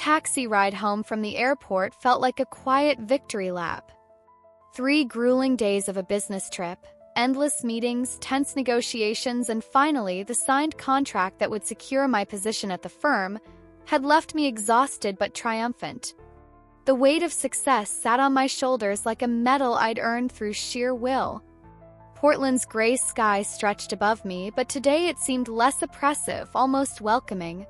taxi ride home from the airport felt like a quiet victory lap. 3 grueling days of a business trip, endless meetings, tense negotiations, and finally the signed contract that would secure my position at the firm had left me exhausted but triumphant. The weight of success sat on my shoulders like a medal I'd earned through sheer will. Portland's gray sky stretched above me, but today it seemed less oppressive, almost welcoming.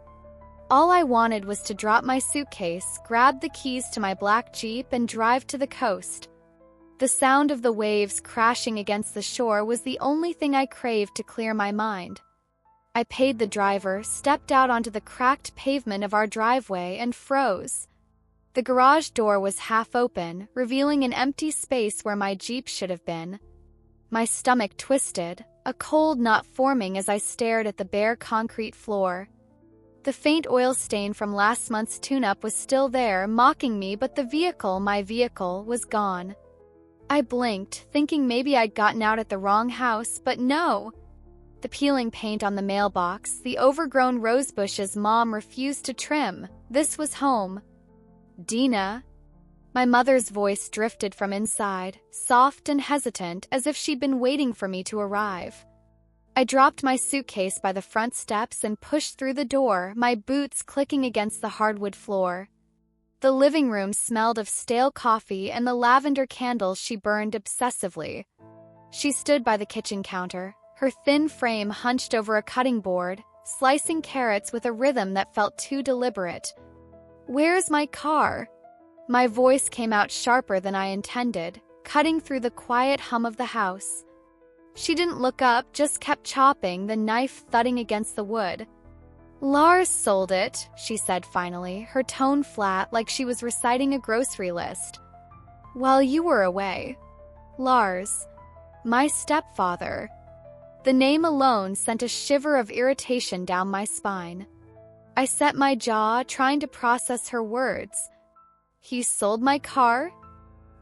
All I wanted was to drop my suitcase, grab the keys to my black Jeep, and drive to the coast. The sound of the waves crashing against the shore was the only thing I craved to clear my mind. I paid the driver, stepped out onto the cracked pavement of our driveway, and froze. The garage door was half open, revealing an empty space where my Jeep should have been. My stomach twisted, a cold knot forming as I stared at the bare concrete floor. The faint oil stain from last month's tune-up was still there, mocking me, but my vehicle, was gone. I blinked, thinking maybe I'd gotten out at the wrong house, but no. The peeling paint on the mailbox, the overgrown rose bushes Mom refused to trim. This was home. Dina. My mother's voice drifted from inside, soft and hesitant, as if she'd been waiting for me to arrive. I dropped my suitcase by the front steps and pushed through the door, my boots clicking against the hardwood floor. The living room smelled of stale coffee and the lavender candles she burned obsessively. She stood by the kitchen counter, her thin frame hunched over a cutting board, slicing carrots with a rhythm that felt too deliberate. "Where's my car?" My voice came out sharper than I intended, cutting through the quiet hum of the house. She didn't look up, just kept chopping, the knife thudding against the wood. "Lars sold it," she said finally, her tone flat like she was reciting a grocery list. "While you were away." Lars. My stepfather. The name alone sent a shiver of irritation down my spine. I set my jaw, trying to process her words. "He sold my car?"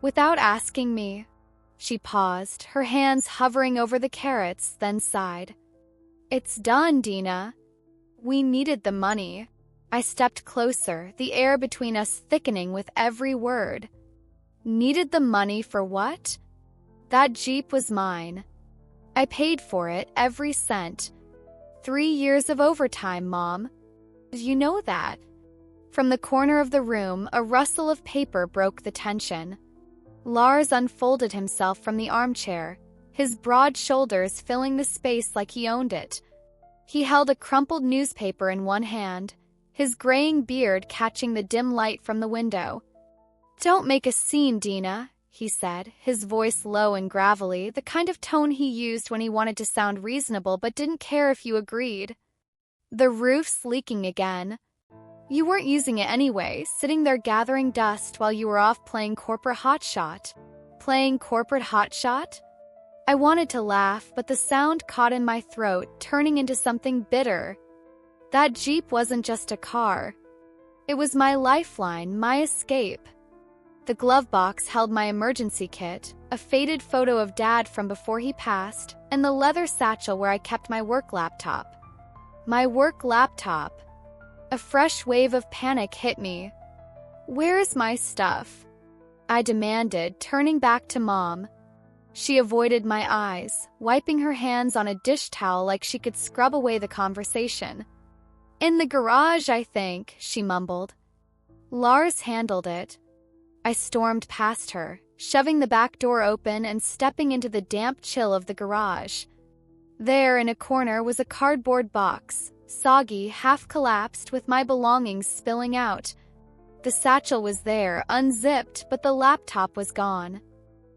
Without asking me. She paused, her hands hovering over the carrots, then sighed. "It's done, Dina. We needed the money." I stepped closer, the air between us thickening with every word. Needed the money for what? That Jeep was mine. I paid for it, every cent. 3 years of overtime, Mom. You know that. From the corner of the room, a rustle of paper broke the tension. Lars unfolded himself from the armchair, his broad shoulders filling the space like he owned it. He held a crumpled newspaper in one hand, his graying beard catching the dim light from the window. "Don't make a scene, Dina," he said, his voice low and gravelly, the kind of tone he used when he wanted to sound reasonable but didn't care if you agreed. "The roof's leaking again. You weren't using it anyway, sitting there gathering dust while you were off playing corporate hotshot." Playing corporate hotshot? I wanted to laugh, but the sound caught in my throat, turning into something bitter. That Jeep wasn't just a car. It was my lifeline, my escape. The glove box held my emergency kit, a faded photo of Dad from before he passed, and the leather satchel where I kept my work laptop. My work laptop. A fresh wave of panic hit me. "Where's my stuff?" I demanded, turning back to Mom. She avoided my eyes, wiping her hands on a dish towel like she could scrub away the conversation. "In the garage, I think," she mumbled. "Lars handled it." I stormed past her, shoving the back door open and stepping into the damp chill of the garage. There, in a corner, was a cardboard box, soggy, half-collapsed, with my belongings spilling out. The satchel was there, unzipped, but the laptop was gone.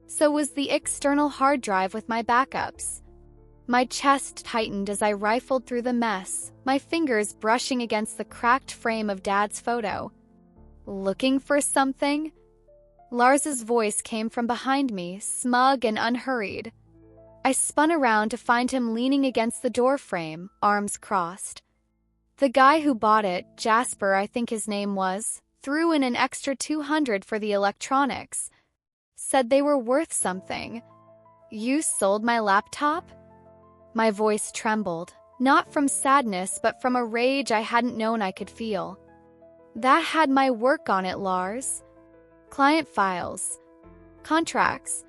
So was the external hard drive with my backups. My chest tightened as I rifled through the mess, my fingers brushing against the cracked frame of Dad's photo. "Looking for something?" Lars's voice came from behind me, smug and unhurried. I spun around to find him leaning against the doorframe, arms crossed. "The guy who bought it, Jasper I think his name was, threw in an extra $200 for the electronics. Said they were worth something." "You sold my laptop?" My voice trembled, not from sadness but from a rage I hadn't known I could feel. That had my work on it, Lars. Client files. Contracts.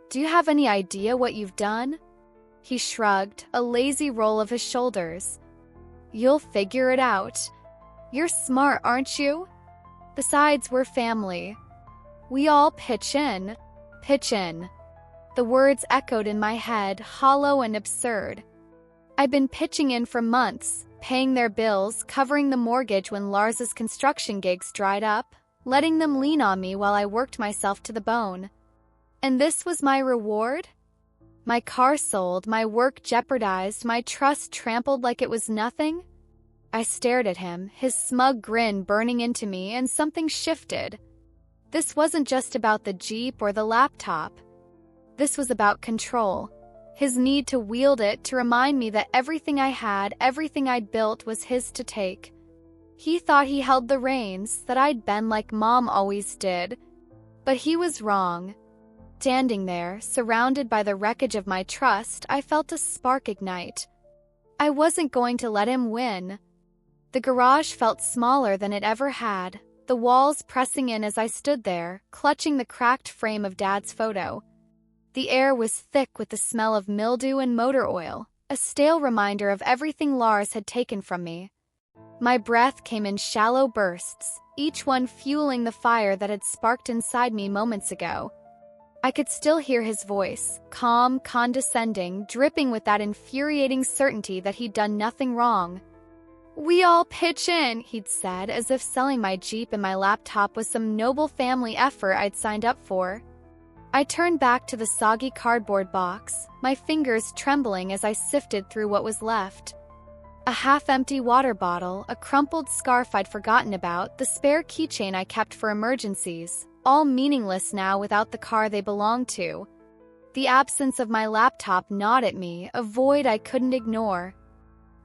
Do you have any idea what you've done? He shrugged, a lazy roll of his shoulders. You'll figure it out. You're smart, aren't you? Besides, we're family. We all pitch in. Pitch in. The words echoed in my head, hollow and absurd. I'd been pitching in for months, paying their bills, covering the mortgage when Lars's construction gigs dried up, letting them lean on me while I worked myself to the bone. And this was my reward? My car sold, my work jeopardized, my trust trampled like it was nothing? I stared at him, his smug grin burning into me, and something shifted. This wasn't just about the Jeep or the laptop. This was about control. His need to wield it to remind me that everything I had, everything I'd built was his to take. He thought he held the reins, that I'd bend like Mom always did. But he was wrong. Standing there, surrounded by the wreckage of my trust, I felt a spark ignite. I wasn't going to let him win. The garage felt smaller than it ever had, the walls pressing in as I stood there, clutching the cracked frame of Dad's photo. The air was thick with the smell of mildew and motor oil, a stale reminder of everything Lars had taken from me. My breath came in shallow bursts, each one fueling the fire that had sparked inside me moments ago. I could still hear his voice, calm, condescending, dripping with that infuriating certainty that he'd done nothing wrong. We all pitch in, he'd said, as if selling my Jeep and my laptop was some noble family effort I'd signed up for. I turned back to the soggy cardboard box, my fingers trembling as I sifted through what was left. A half-empty water bottle, a crumpled scarf I'd forgotten about, the spare keychain I kept for emergencies, all meaningless now without the car they belonged to. The absence of my laptop gnawed at me, a void I couldn't ignore.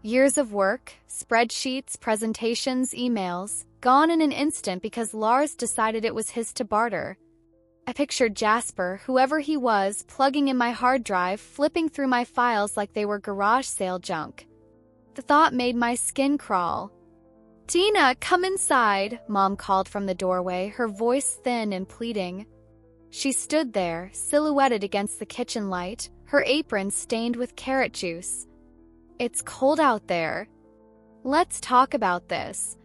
Years of work, spreadsheets, presentations, emails, gone in an instant because Lars decided it was his to barter. I pictured Jasper, whoever he was, plugging in my hard drive, flipping through my files like they were garage sale junk. The thought made my skin crawl. Dina, come inside, Mom called from the doorway, her voice thin and pleading. She stood there, silhouetted against the kitchen light, her apron stained with carrot juice. It's cold out there. Let's talk about this.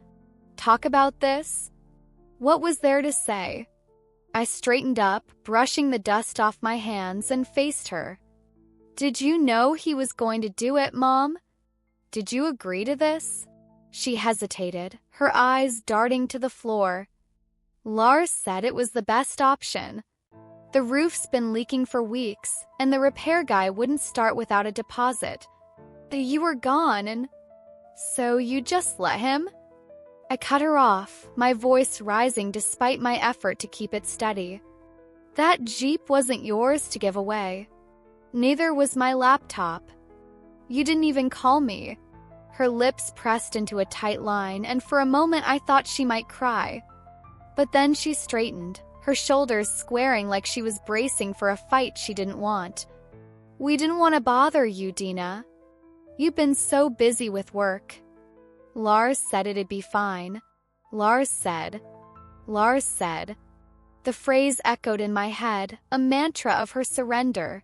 Talk about this? What was there to say? I straightened up, brushing the dust off my hands, and faced her. Did you know he was going to do it, Mom? Did you agree to this? She hesitated, her eyes darting to the floor. Lars said it was the best option. The roof's been leaking for weeks, and the repair guy wouldn't start without a deposit. You were gone, and so you just let him? I cut her off, my voice rising despite my effort to keep it steady. That Jeep wasn't yours to give away. Neither was my laptop. You didn't even call me. Her lips pressed into a tight line, and for a moment I thought she might cry. But then she straightened, her shoulders squaring like she was bracing for a fight she didn't want. We didn't want to bother you, Dina. You've been so busy with work. Lars said it'd be fine. Lars said. The phrase echoed in my head, a mantra of her surrender.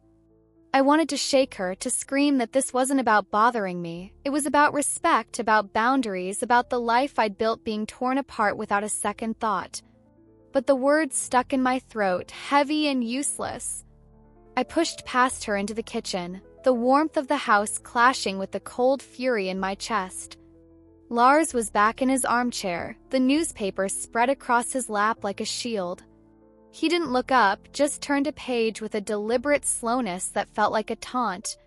I wanted to shake her, to scream that this wasn't about bothering me. It was about respect, about boundaries, about the life I'd built being torn apart without a second thought. But the words stuck in my throat, heavy and useless. I pushed past her into the kitchen, the warmth of the house clashing with the cold fury in my chest. Lars was back in his armchair, the newspaper spread across his lap like a shield. He didn't look up, just turned a page with a deliberate slowness that felt like a taunt.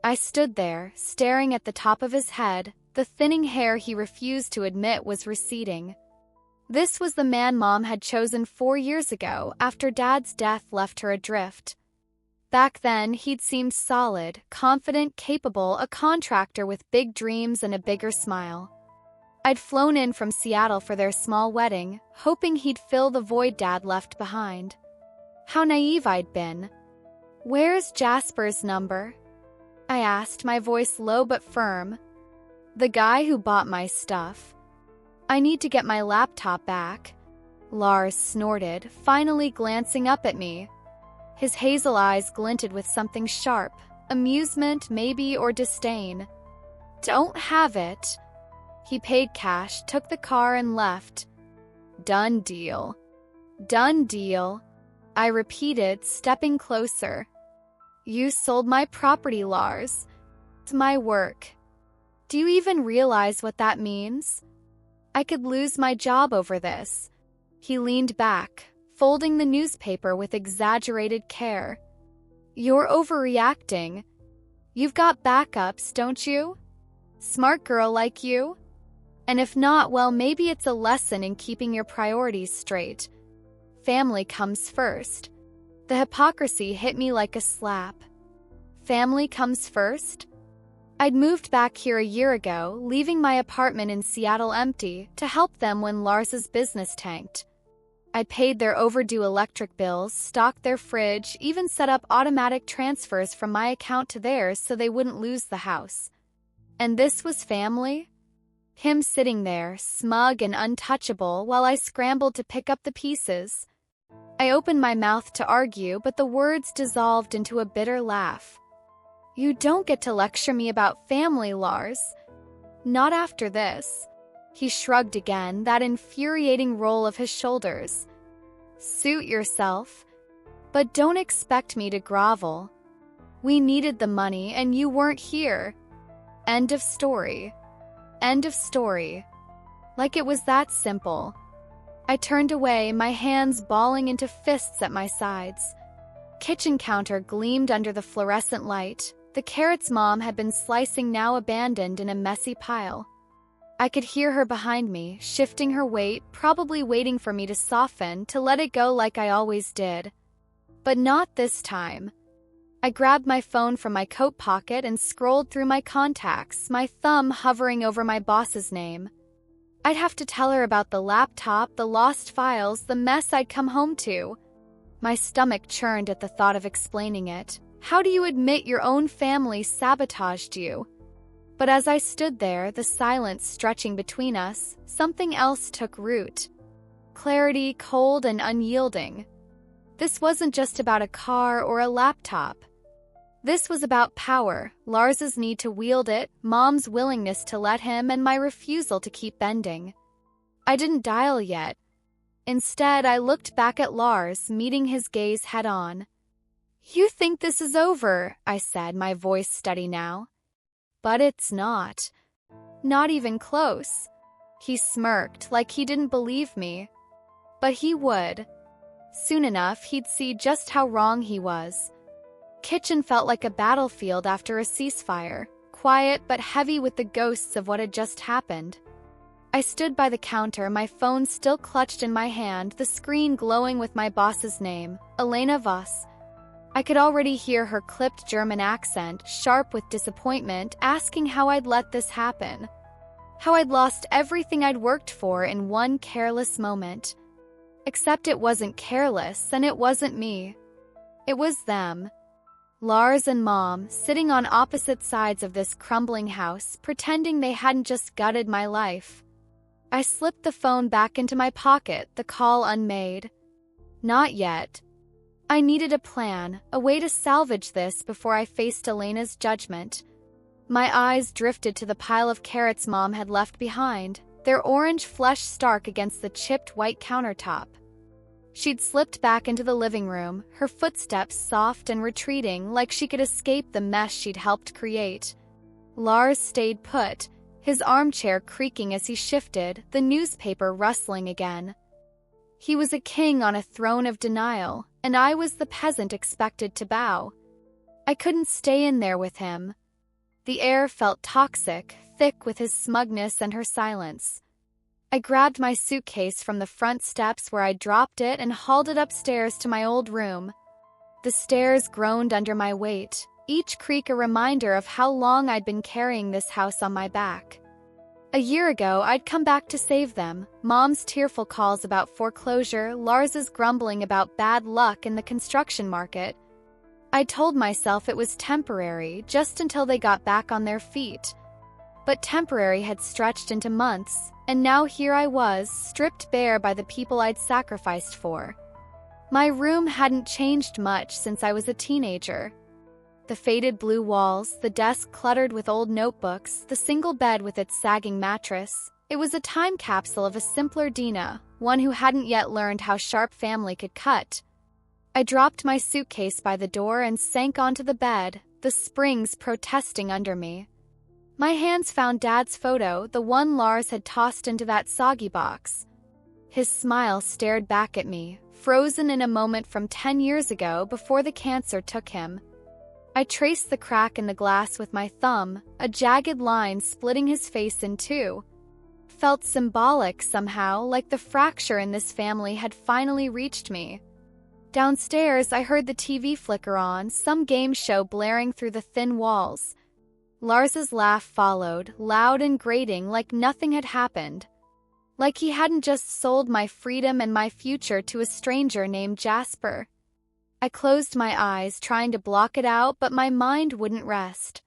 I stood there, staring at the top of his head, the thinning hair he refused to admit was receding. This was the man Mom had chosen 4 years ago, after Dad's death left her adrift. Back then, he'd seemed solid, confident, capable, a contractor with big dreams and a bigger smile. I'd flown in from Seattle for their small wedding, hoping he'd fill the void Dad left behind. How naive I'd been. Where's Jasper's number? I asked, my voice low but firm. The guy who bought my stuff. I need to get my laptop back. Lars snorted, finally glancing up at me. His hazel eyes glinted with something sharp, amusement maybe, or disdain. Don't have it. He paid cash, took the car, and left. Done deal. Done deal, I repeated, stepping closer. You sold my property, Lars. It's my work. Do you even realize what that means? I could lose my job over this. He leaned back, folding the newspaper with exaggerated care. You're overreacting. You've got backups, don't you? Smart girl like you? And if not, well, maybe it's a lesson in keeping your priorities straight. Family comes first. The hypocrisy hit me like a slap. Family comes first? I'd moved back here a year ago, leaving my apartment in Seattle empty to help them when Lars's business tanked. I paid their overdue electric bills, stocked their fridge, even set up automatic transfers from my account to theirs so they wouldn't lose the house. And this was family? Him sitting there, smug and untouchable, while I scrambled to pick up the pieces. I opened my mouth to argue, but the words dissolved into a bitter laugh. You don't get to lecture me about family, Lars. Not after this. He shrugged again, that infuriating roll of his shoulders. Suit yourself. But don't expect me to grovel. We needed the money and you weren't here. End of story. End of story. Like it was that simple. I turned away, my hands balling into fists at my sides. Kitchen counter gleamed under the fluorescent light. The carrots Mom had been slicing now abandoned in a messy pile. I could hear her behind me, shifting her weight, probably waiting for me to soften, to let it go like I always did. But not this time. I grabbed my phone from my coat pocket and scrolled through my contacts, my thumb hovering over my boss's name. I'd have to tell her about the laptop, the lost files, the mess I'd come home to. My stomach churned at the thought of explaining it. How do you admit your own family sabotaged you? But as I stood there, the silence stretching between us, something else took root. Clarity, cold and unyielding. This wasn't just about a car or a laptop. This was about power, Lars's need to wield it, Mom's willingness to let him, and my refusal to keep bending. I didn't dial yet. Instead, I looked back at Lars, meeting his gaze head-on. You think this is over, I said, my voice steady now. But it's not. Not even close. He smirked, like he didn't believe me. But he would. Soon enough, he'd see just how wrong he was. Kitchen felt like a battlefield after a ceasefire, quiet but heavy with the ghosts of what had just happened. I stood by the counter, my phone still clutched in my hand, the screen glowing with my boss's name, Elena Voss. I could already hear her clipped German accent, sharp with disappointment, asking how I'd let this happen. How I'd lost everything I'd worked for in one careless moment. Except it wasn't careless, and it wasn't me. It was them. Lars and Mom, sitting on opposite sides of this crumbling house, pretending they hadn't just gutted my life. I slipped the phone back into my pocket, the call unmade. Not yet. I needed a plan, a way to salvage this before I faced Elena's judgment. My eyes drifted to the pile of carrots Mom had left behind, their orange flesh stark against the chipped white countertop. She'd slipped back into the living room, her footsteps soft and retreating, like she could escape the mess she'd helped create. Lars stayed put, his armchair creaking as he shifted, the newspaper rustling again. He was a king on a throne of denial, and I was the peasant expected to bow. I couldn't stay in there with him. The air felt toxic, thick with his smugness and her silence. I grabbed my suitcase from the front steps where I'd dropped it and hauled it upstairs to my old room. The stairs groaned under my weight, each creak a reminder of how long I'd been carrying this house on my back. A year ago, I'd come back to save them, Mom's tearful calls about foreclosure, Lars's grumbling about bad luck in the construction market. I told myself it was temporary, just until they got back on their feet. But temporary had stretched into months, and now here I was, stripped bare by the people I'd sacrificed for. My room hadn't changed much since I was a teenager. The faded blue walls, the desk cluttered with old notebooks, the single bed with its sagging mattress. It was a time capsule of a simpler Dina, one who hadn't yet learned how sharp family could cut. I dropped my suitcase by the door and sank onto the bed, the springs protesting under me. My hands found Dad's photo, the one Lars had tossed into that soggy box. His smile stared back at me, frozen in a moment from 10 years ago before the cancer took him. I traced the crack in the glass with my thumb, a jagged line splitting his face in two. Felt symbolic somehow, like the fracture in this family had finally reached me. Downstairs, I heard the TV flicker on, some game show blaring through the thin walls. Lars's laugh followed, loud and grating, like nothing had happened. Like he hadn't just sold my freedom and my future to a stranger named Jasper. I closed my eyes, trying to block it out, but my mind wouldn't rest.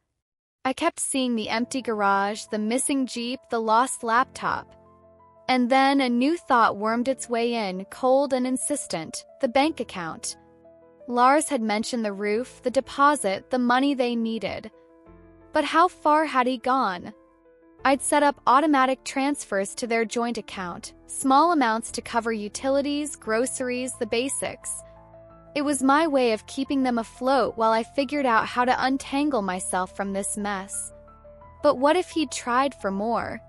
I kept seeing the empty garage, the missing Jeep, the lost laptop. And then a new thought wormed its way in, cold and insistent: the bank account. Lars had mentioned the roof, the deposit, the money they needed. But how far had he gone? I'd set up automatic transfers to their joint account, small amounts to cover utilities, groceries, the basics. It was my way of keeping them afloat while I figured out how to untangle myself from this mess. But what if he'd tried for more?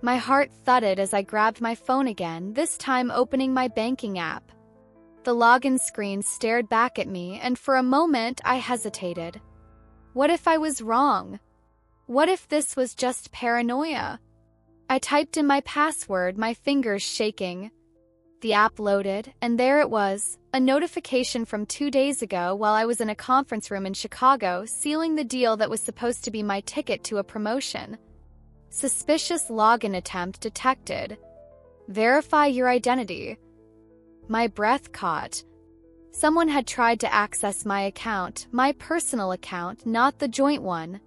My heart thudded as I grabbed my phone again, this time opening my banking app. The login screen stared back at me, and for a moment I hesitated. What if I was wrong? What if this was just paranoia? I typed in my password, my fingers shaking. The app loaded, and there it was, a notification from 2 days ago while I was in a conference room in Chicago, sealing the deal that was supposed to be my ticket to a promotion. Suspicious login attempt detected. Verify your identity. My breath caught. Someone had tried to access my account, my personal account, not the joint one.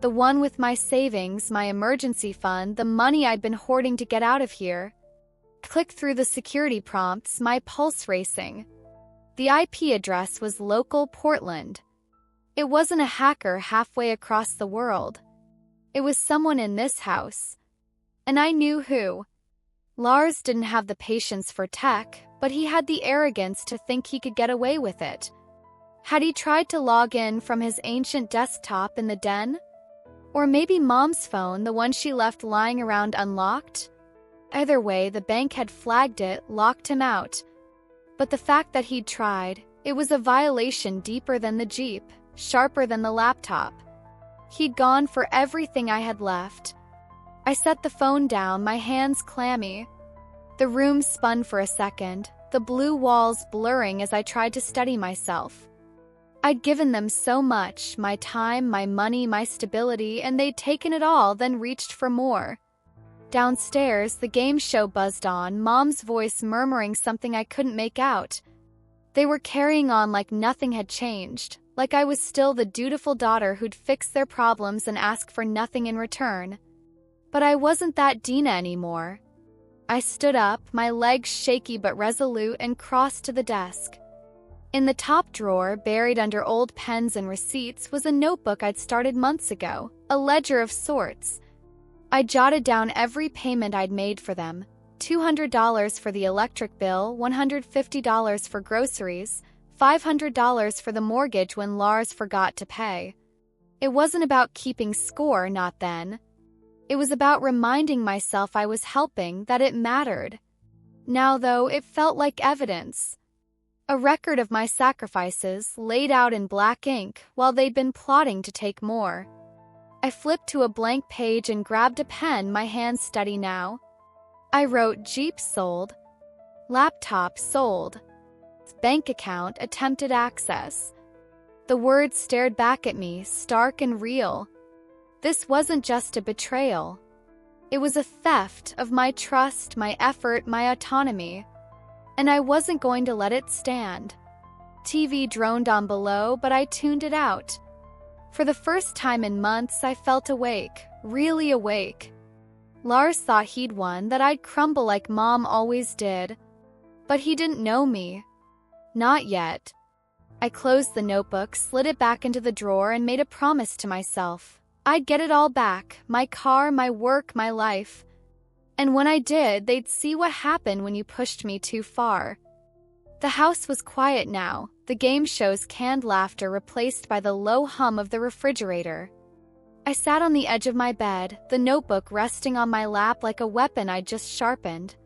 The one with my savings, my emergency fund, the money I'd been hoarding to get out of here. Clicked through the security prompts, my pulse racing. The IP address was local Portland. It wasn't a hacker halfway across the world. It was someone in this house. And I knew who. Lars didn't have the patience for tech, but he had the arrogance to think he could get away with it. Had he tried to log in from his ancient desktop in the den? Or maybe Mom's phone, the one she left lying around unlocked? Either way, the bank had flagged it, locked him out. But the fact that he'd tried, it was a violation deeper than the Jeep, sharper than the laptop. He'd gone for everything I had left. I set the phone down, my hands clammy. The room spun for a second, the blue walls blurring as I tried to steady myself. I'd given them so much, my time, my money, my stability, and they'd taken it all, then reached for more. Downstairs, the game show buzzed on, Mom's voice murmuring something I couldn't make out. They were carrying on like nothing had changed, like I was still the dutiful daughter who'd fix their problems and ask for nothing in return. But I wasn't that Dina anymore. I stood up, my legs shaky but resolute, and crossed to the desk. In the top drawer, buried under old pens and receipts, was a notebook I'd started months ago, a ledger of sorts. I jotted down every payment I'd made for them. $200 for the electric bill, $150 for groceries, $500 for the mortgage when Lars forgot to pay. It wasn't about keeping score, not then. It was about reminding myself I was helping, that it mattered. Now, though, it felt like evidence. A record of my sacrifices, laid out in black ink, while they'd been plotting to take more. I flipped to a blank page and grabbed a pen, my hands steady now. I wrote Jeep sold, laptop sold, bank account attempted access. The words stared back at me, stark and real. This wasn't just a betrayal. It was a theft of my trust, my effort, my autonomy. And I wasn't going to let it stand. TV droned on below, but I tuned it out. For the first time in months, I felt awake, really awake. Lars thought he'd won, that I'd crumble like Mom always did. But he didn't know me. Not yet. I closed the notebook, slid it back into the drawer, and made a promise to myself. I'd get it all back, my car, my work, my life. And when I did, they'd see what happened when you pushed me too far. The house was quiet now, the game show's canned laughter replaced by the low hum of the refrigerator. I sat on the edge of my bed, the notebook resting on my lap like a weapon I'd just sharpened.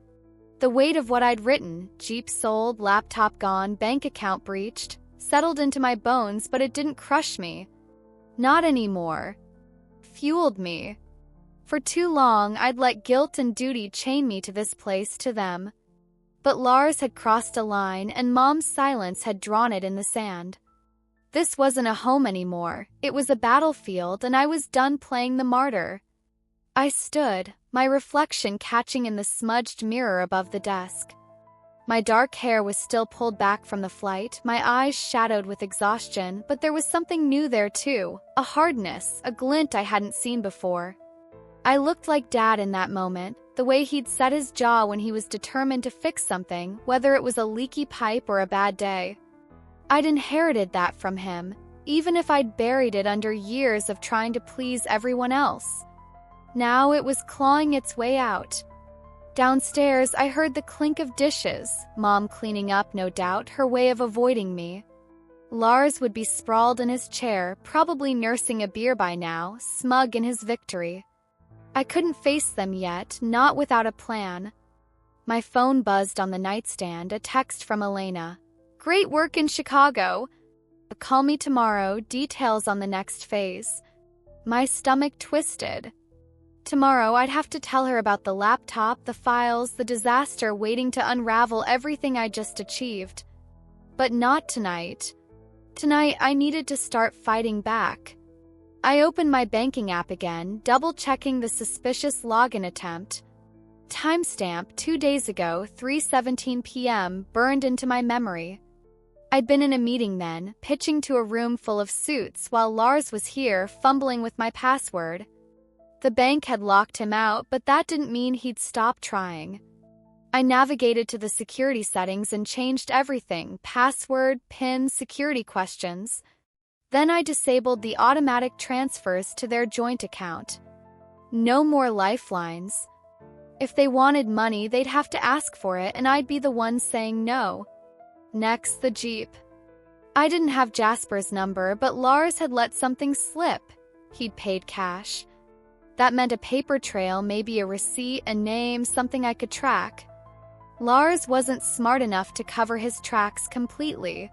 The weight of what I'd written, Jeep sold, laptop gone, bank account breached, settled into my bones, but it didn't crush me. Not anymore. Fueled me. For too long, I'd let guilt and duty chain me to this place, to them. But Lars had crossed a line, and Mom's silence had drawn it in the sand. This wasn't a home anymore. It was a battlefield, and I was done playing the martyr. I stood, my reflection catching in the smudged mirror above the desk. My dark hair was still pulled back from the flight, my eyes shadowed with exhaustion, but there was something new there too, a hardness, a glint I hadn't seen before. I looked like Dad in that moment, the way he'd set his jaw when he was determined to fix something, whether it was a leaky pipe or a bad day. I'd inherited that from him, even if I'd buried it under years of trying to please everyone else. Now it was clawing its way out. Downstairs, I heard the clink of dishes, Mom cleaning up, no doubt, her way of avoiding me. Lars would be sprawled in his chair, probably nursing a beer by now, smug in his victory. I couldn't face them yet, not without a plan. My phone buzzed on the nightstand, a text from Elena. "Great work in Chicago. Call me tomorrow, details on the next phase." My stomach twisted. Tomorrow I'd have to tell her about the laptop, the files, the disaster waiting to unravel everything I just achieved. But not tonight. Tonight I needed to start fighting back. I opened my banking app again, double-checking the suspicious login attempt. Timestamp 2 days ago, 3:17 p.m., burned into my memory. I'd been in a meeting then, pitching to a room full of suits while Lars was here, fumbling with my password. The bank had locked him out, but that didn't mean he'd stop trying. I navigated to the security settings and changed everything, password, PIN, security questions. Then I disabled the automatic transfers to their joint account. No more lifelines. If they wanted money, they'd have to ask for it, and I'd be the one saying no. Next, the Jeep. I didn't have Jasper's number, but Lars had let something slip. He'd paid cash. That meant a paper trail, maybe a receipt, a name, something I could track. Lars wasn't smart enough to cover his tracks completely.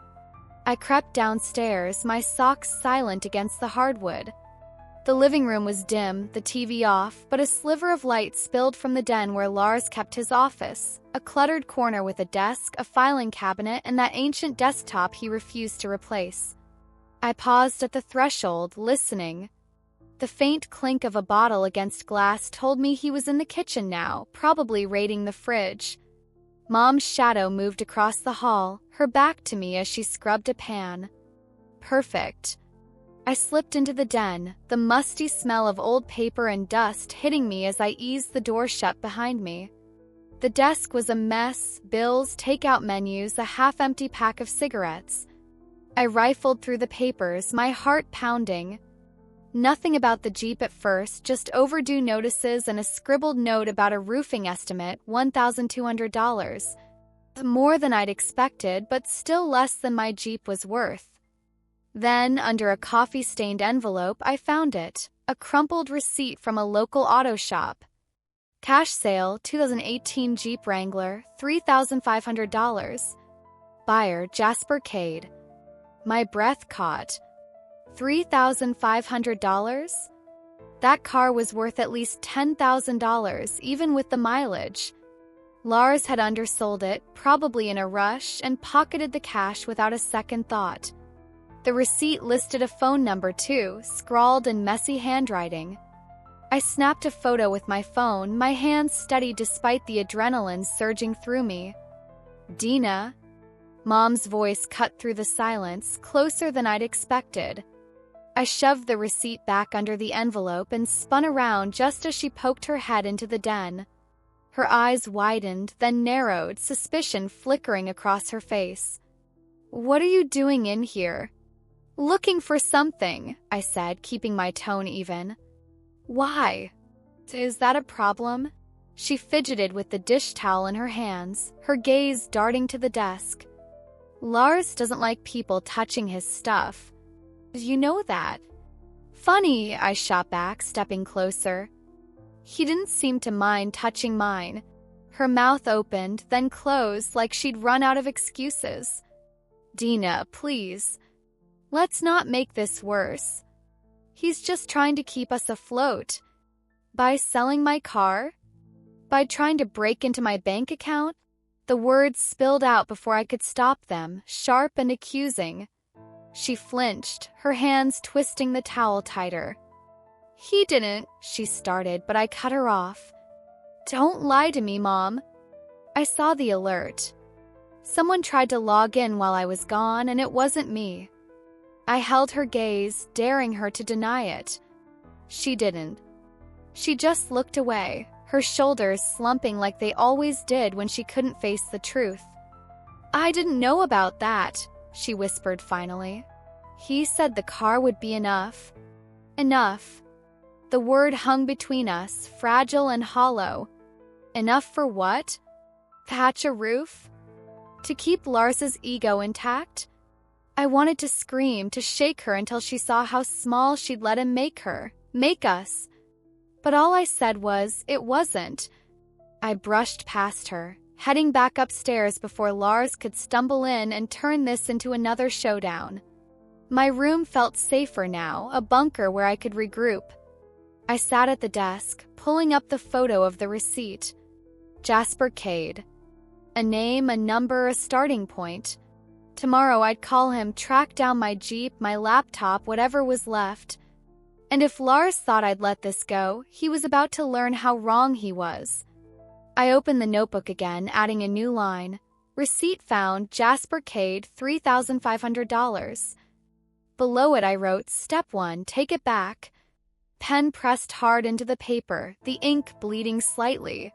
I crept downstairs, my socks silent against the hardwood. The living room was dim, the TV off, but a sliver of light spilled from the den where Lars kept his office, a cluttered corner with a desk, a filing cabinet, and that ancient desktop he refused to replace. I paused at the threshold, listening. The faint clink of a bottle against glass told me he was in the kitchen now, probably raiding the fridge. Mom's shadow moved across the hall, her back to me as she scrubbed a pan. Perfect. I slipped into the den, the musty smell of old paper and dust hitting me as I eased the door shut behind me. The desk was a mess, bills, takeout menus, a half-empty pack of cigarettes. I rifled through the papers, my heart pounding. Nothing about the Jeep at first, just overdue notices and a scribbled note about a roofing estimate, $1,200. More than I'd expected, but still less than my Jeep was worth. Then, under a coffee-stained envelope, I found it, a crumpled receipt from a local auto shop. Cash sale, 2018 Jeep Wrangler, $3,500. Buyer, Jasper Kade. My breath caught. $3,500? That car was worth at least $10,000, even with the mileage. Lars had undersold it, probably in a rush, and pocketed the cash without a second thought. The receipt listed a phone number too, scrawled in messy handwriting. I snapped a photo with my phone, my hands steady despite the adrenaline surging through me. "Dina?" Mom's voice cut through the silence, closer than I'd expected. I shoved the receipt back under the envelope and spun around just as she poked her head into the den. Her eyes widened, then narrowed, suspicion flickering across her face. "What are you doing in here?" "Looking for something," I said, keeping my tone even. "Why? Is that a problem?" She fidgeted with the dish towel in her hands, her gaze darting to the desk. "Lars doesn't like people touching his stuff. You know that." "Funny," I shot back, stepping closer. He didn't seem to mind touching mine. Her mouth opened, then closed like she'd run out of excuses. "Dina, please. Let's not make this worse. He's just trying to keep us afloat. By selling my car? By trying to break into my bank account?" The words spilled out before I could stop them, sharp and accusing. She flinched, her hands twisting the towel tighter. "He didn't," she started, but I cut her off. "Don't lie to me, Mom." I saw the alert. Someone tried to log in while I was gone, and it wasn't me. I held her gaze, daring her to deny it. She didn't. She just looked away, her shoulders slumping like they always did when she couldn't face the truth. "I didn't know about that," she whispered finally. "He said the car would be enough." Enough. The word hung between us, fragile and hollow. Enough for what? Patch a roof? To keep Lars's ego intact? I wanted to scream, to shake her until she saw how small she'd let him make her, make us. But all I said was, it wasn't. I brushed past her, heading back upstairs before Lars could stumble in and turn this into another showdown. My room felt safer now, a bunker where I could regroup. I sat at the desk, pulling up the photo of the receipt. Jasper Kade. A name, a number, a starting point. Tomorrow I'd call him, track down my Jeep, my laptop, whatever was left. And if Lars thought I'd let this go, he was about to learn how wrong he was. I opened the notebook again, adding a new line. Receipt found, Jasper Kade, $3,500. Below it I wrote, Step 1, take it back. Pen pressed hard into the paper, the ink bleeding slightly.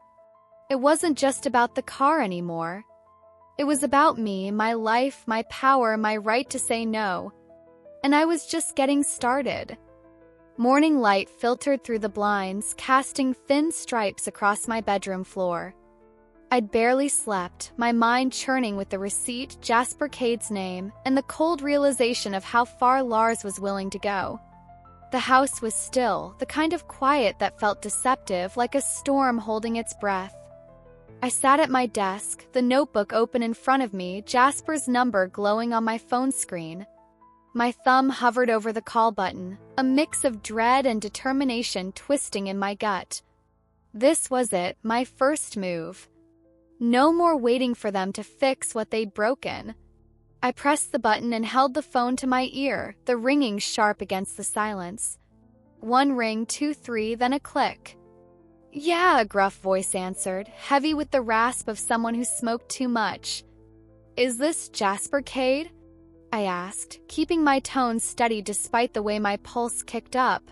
It wasn't just about the car anymore. It was about me, my life, my power, my right to say no. And I was just getting started. Morning light filtered through the blinds, casting thin stripes across my bedroom floor. I'd barely slept, my mind churning with the receipt, Jasper Kade's name, and the cold realization of how far Lars was willing to go. The house was still, the kind of quiet that felt deceptive, like a storm holding its breath. I sat at my desk, the notebook open in front of me, Jasper's number glowing on my phone screen. My thumb hovered over the call button, a mix of dread and determination twisting in my gut. This was it, my first move. No more waiting for them to fix what they'd broken. I pressed the button and held the phone to my ear, the ringing sharp against the silence. One ring, 2, 3, then a click. "Yeah," a gruff voice answered, heavy with the rasp of someone who smoked too much. "Is this Jasper Kade?" I asked, keeping my tone steady despite the way my pulse kicked up.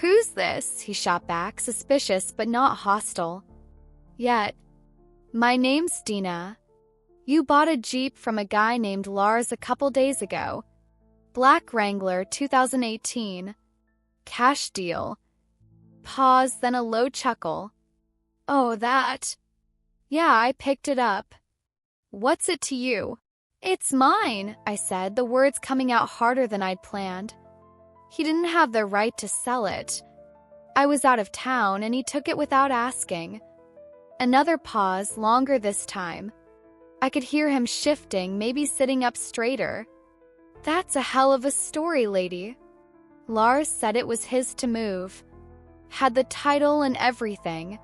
"Who's this?" he shot back, suspicious but not hostile. Yet. "My name's Dina. You bought a Jeep from a guy named Lars a couple days ago. Black Wrangler, 2018. Cash deal." Pause, then a low chuckle. "Oh, that. Yeah, I picked it up. What's it to you?" "It's mine," I said, the words coming out harder than I'd planned. He didn't have the right to sell it. I was out of town, and he took it without asking. Another pause, longer this time. I could hear him shifting, maybe sitting up straighter. "That's a hell of a story, lady." Lars said it was his to move. Had the title and everything.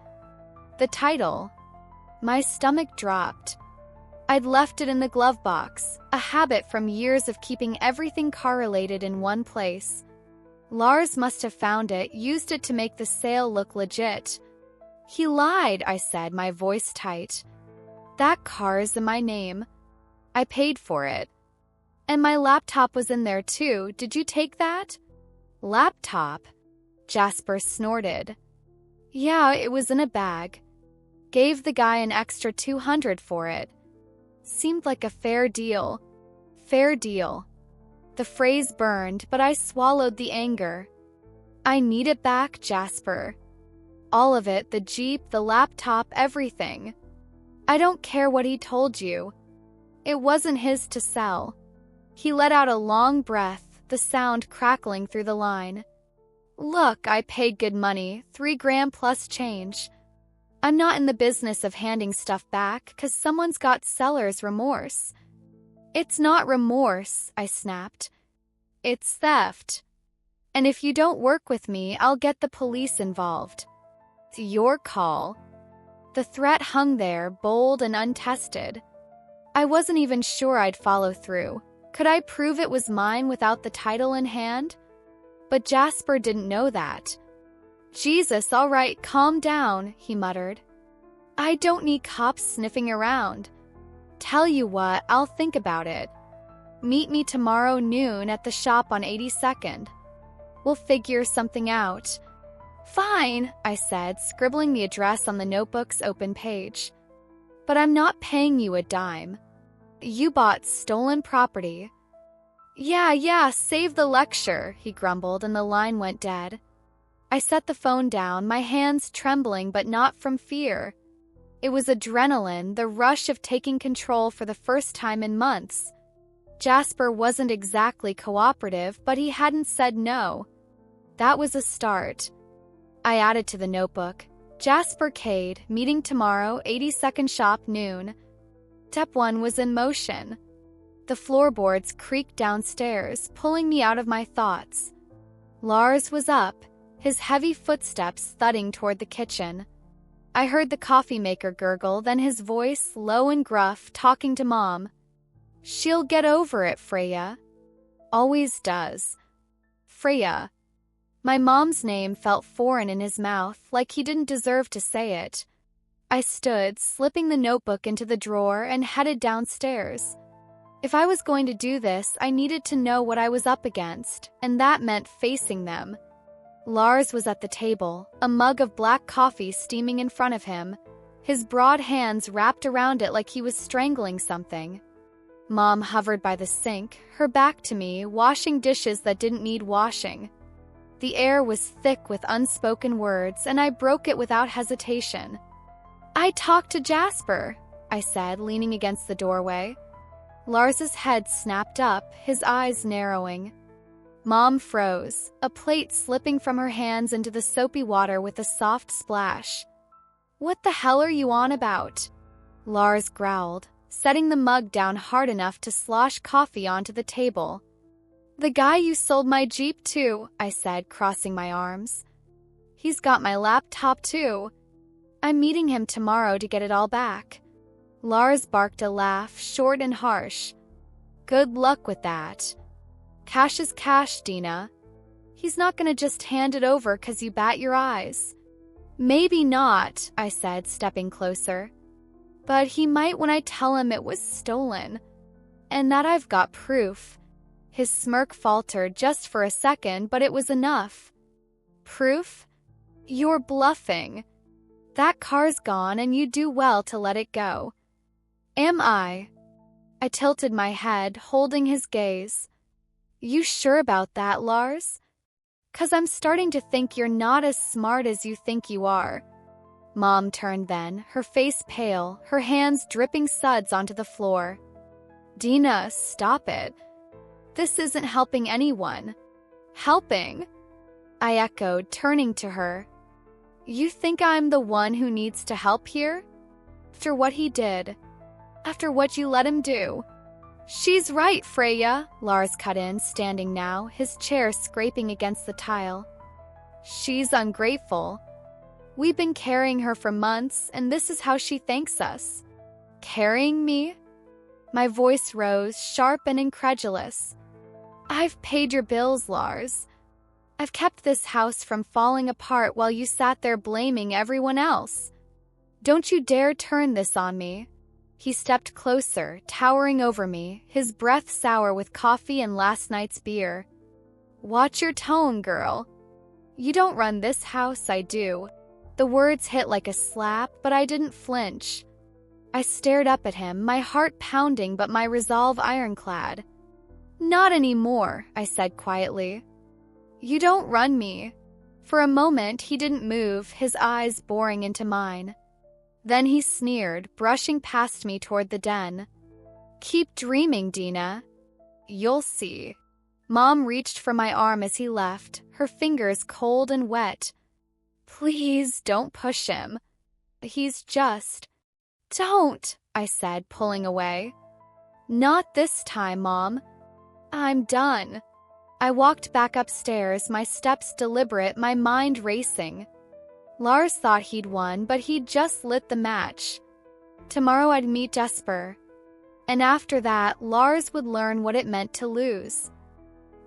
The title. My stomach dropped. I'd left it in the glove box, a habit from years of keeping everything correlated in one place. Lars must have found it, used it to make the sale look legit. "He lied," I said, my voice tight. "That car is in my name. I paid for it. And my laptop was in there too. Did you take that?" Laptop? Jasper snorted. Yeah, it was in a bag. Gave the guy an extra $200 for it. Seemed like a fair deal. Fair deal. The phrase burned, but I swallowed the anger. I need it back, Jasper. All of it, the Jeep, the laptop, everything. I don't care what he told you. It wasn't his to sell. He let out a long breath, the sound crackling through the line. Look, I paid good money, $3,000 plus change. I'm not in the business of handing stuff back, 'cause someone's got seller's remorse. It's not remorse, I snapped. It's theft. And if you don't work with me, I'll get the police involved. It's your call. The threat hung there, bold and untested. I wasn't even sure I'd follow through. Could I prove it was mine without the title in hand? But Jasper didn't know that. Jesus, all right, calm down, he muttered. I don't need cops sniffing around. Tell you what, I'll think about it. Meet me tomorrow noon at the shop on 82nd. We'll figure something out. Fine, I said, scribbling the address on the notebook's open page. But I'm not paying you a dime. You bought stolen property. Yeah, save the lecture, he grumbled, and the line went dead. I set the phone down, my hands trembling, but not from fear. It was adrenaline, the rush of taking control for the first time in months. Jasper wasn't exactly cooperative, but he hadn't said no. That was a start. I added to the notebook, Jasper Kade, meeting tomorrow, 82nd shop, noon. Step 1 was in motion. The floorboards creaked downstairs, pulling me out of my thoughts. Lars was up, his heavy footsteps thudding toward the kitchen. I heard the coffee maker gurgle, then his voice, low and gruff, talking to Mom. She'll get over it, Freya. Always does. Freya. My mom's name felt foreign in his mouth, like he didn't deserve to say it. I stood, slipping the notebook into the drawer, and headed downstairs. If I was going to do this, I needed to know what I was up against, and that meant facing them. Lars was at the table, a mug of black coffee steaming in front of him, his broad hands wrapped around it like he was strangling something. Mom hovered by the sink, her back to me, washing dishes that didn't need washing. The air was thick with unspoken words, and I broke it without hesitation. I talked to Jasper, I said, leaning against the doorway. Lars's head snapped up, his eyes narrowing. Mom froze, a plate slipping from her hands into the soapy water with a soft splash. What the hell are you on about? Lars growled, setting the mug down hard enough to slosh coffee onto the table. The guy you sold my Jeep to, I said, crossing my arms. He's got my laptop too. I'm meeting him tomorrow to get it all back. Lars barked a laugh, short and harsh. Good luck with that. Cash is cash, Dina. He's not gonna just hand it over 'cause you bat your eyes. Maybe not, I said, stepping closer. But he might when I tell him it was stolen. And that I've got proof. His smirk faltered just for a second, but it was enough. Proof? You're bluffing. That car's gone and you do well to let it go. Am I? I tilted my head, holding his gaze. You sure about that, Lars? 'Cause I'm starting to think you're not as smart as you think you are. Mom turned then, her face pale, her hands dripping suds onto the floor. Dina, stop it. This isn't helping anyone. Helping? I echoed, turning to her. You think I'm the one who needs to help here? After what he did. After what you let him do. She's right, Freya, Lars cut in, standing now, his chair scraping against the tile. She's ungrateful. We've been carrying her for months, and this is how she thanks us. Carrying me? My voice rose, sharp and incredulous. I've paid your bills, Lars. I've kept this house from falling apart while you sat there blaming everyone else. Don't you dare turn this on me. He stepped closer, towering over me, his breath sour with coffee and last night's beer. Watch your tone, girl. You don't run this house, I do. The words hit like a slap, but I didn't flinch. I stared up at him, my heart pounding but my resolve ironclad. Not anymore, I said quietly. You don't run me. For a moment, he didn't move, his eyes boring into mine. Then he sneered, brushing past me toward the den. Keep dreaming, Dina. You'll see. Mom reached for my arm as he left, her fingers cold and wet. Please don't push him. He's just... Don't, I said, pulling away. Not this time, Mom. I'm done. I walked back upstairs, my steps deliberate, my mind racing. Lars thought he'd won, but he'd just lit the match. Tomorrow I'd meet Jasper. And after that, Lars would learn what it meant to lose.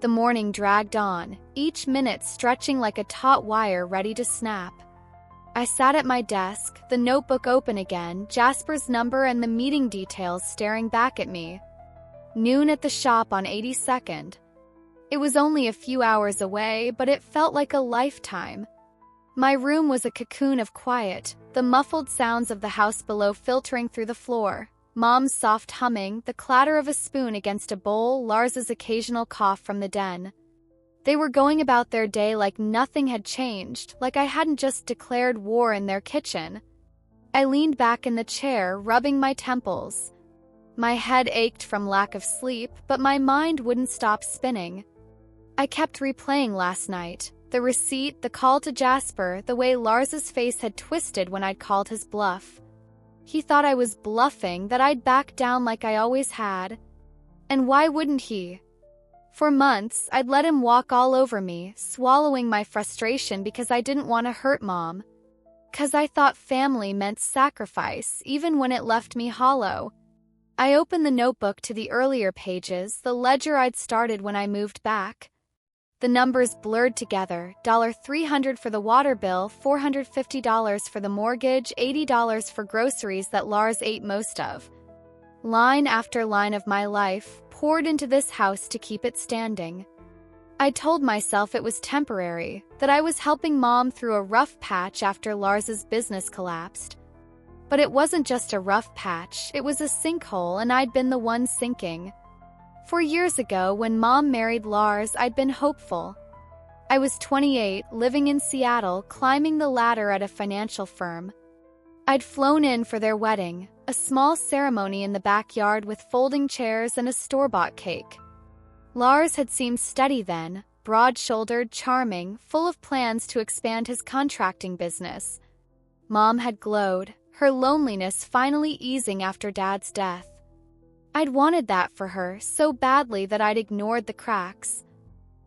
The morning dragged on, each minute stretching like a taut wire ready to snap. I sat at my desk, the notebook open again, Jasper's number and the meeting details staring back at me. Noon at the shop on 82nd. It was only a few hours away, but it felt like a lifetime. My room was a cocoon of quiet, the muffled sounds of the house below filtering through the floor. Mom's soft humming, the clatter of a spoon against a bowl, Lars's occasional cough from the den. They were going about their day like nothing had changed, like I hadn't just declared war in their kitchen. I leaned back in the chair, rubbing my temples. My head ached from lack of sleep, but my mind wouldn't stop spinning. I kept replaying last night, the receipt, the call to Jasper, the way Lars's face had twisted when I'd called his bluff. He thought I was bluffing, that I'd back down like I always had. And why wouldn't he? For months, I'd let him walk all over me, swallowing my frustration because I didn't want to hurt Mom. 'Cause I thought family meant sacrifice, even when it left me hollow. I opened the notebook to the earlier pages, the ledger I'd started when I moved back. The numbers blurred together, $300 for the water bill, $450 for the mortgage, $80 for groceries that Lars ate most of. Line after line of my life poured into this house to keep it standing. I told myself it was temporary, that I was helping Mom through a rough patch after Lars's business collapsed. But it wasn't just a rough patch, it was a sinkhole, and I'd been the one sinking. 4 years ago, when Mom married Lars, I'd been hopeful. I was 28, living in Seattle, climbing the ladder at a financial firm. I'd flown in for their wedding, a small ceremony in the backyard with folding chairs and a store-bought cake. Lars had seemed steady then, broad-shouldered, charming, full of plans to expand his contracting business. Mom had glowed, her loneliness finally easing after Dad's death. I'd wanted that for her so badly that I'd ignored the cracks.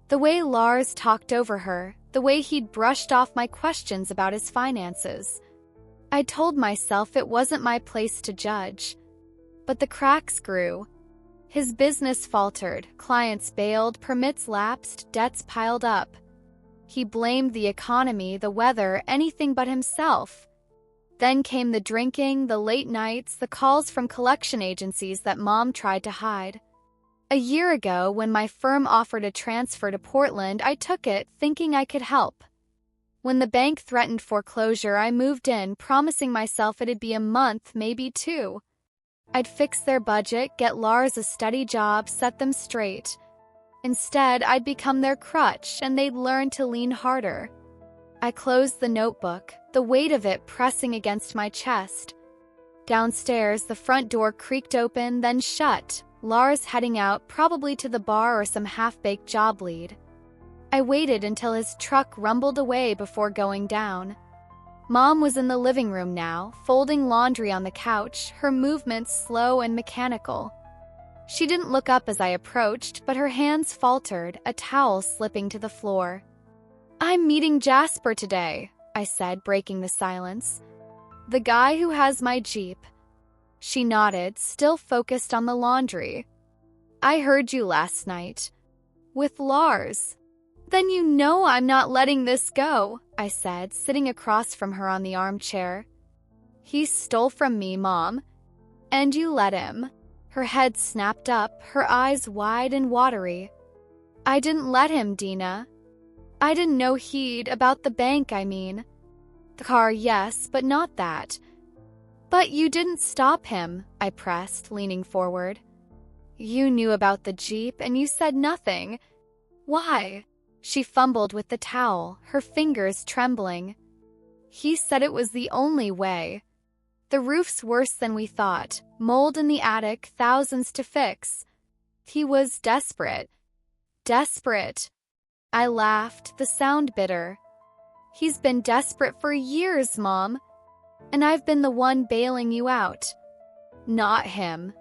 The way Lars talked over her, the way he'd brushed off my questions about his finances. I told myself it wasn't my place to judge. But the cracks grew. His business faltered, clients bailed, permits lapsed, debts piled up. He blamed the economy, the weather, anything but himself. Then came the drinking, the late nights, the calls from collection agencies that Mom tried to hide. A year ago, when my firm offered a transfer to Portland, I took it, thinking I could help. When the bank threatened foreclosure, I moved in, promising myself it'd be a month, maybe 2. I'd fix their budget, get Lars a steady job, set them straight. Instead, I'd become their crutch, and they'd learn to lean harder. I closed the notebook, the weight of it pressing against my chest. Downstairs, the front door creaked open, then shut, Lars heading out, probably to the bar or some half-baked job lead. I waited until his truck rumbled away before going down. Mom was in the living room now, folding laundry on the couch, her movements slow and mechanical. She didn't look up as I approached, but her hands faltered, a towel slipping to the floor. "I'm meeting Jasper today," I said, breaking the silence. "The guy who has my Jeep." She nodded, still focused on the laundry. "I heard you last night. With Lars." "Then you know I'm not letting this go," I said, sitting across from her on the armchair. "He stole from me, Mom. And you let him." Her head snapped up, her eyes wide and watery. I didn't let him, Dina. I didn't know about the bank, I mean. The car, yes, but not that. But you didn't stop him, I pressed, leaning forward. You knew about the Jeep and you said nothing. Why? She fumbled with the towel, her fingers trembling. He said it was the only way. The roof's worse than we thought. Mold in the attic, thousands to fix. He was desperate. Desperate. I laughed, the sound bitter. He's been desperate for years, Mom. And I've been the one bailing you out. Not him.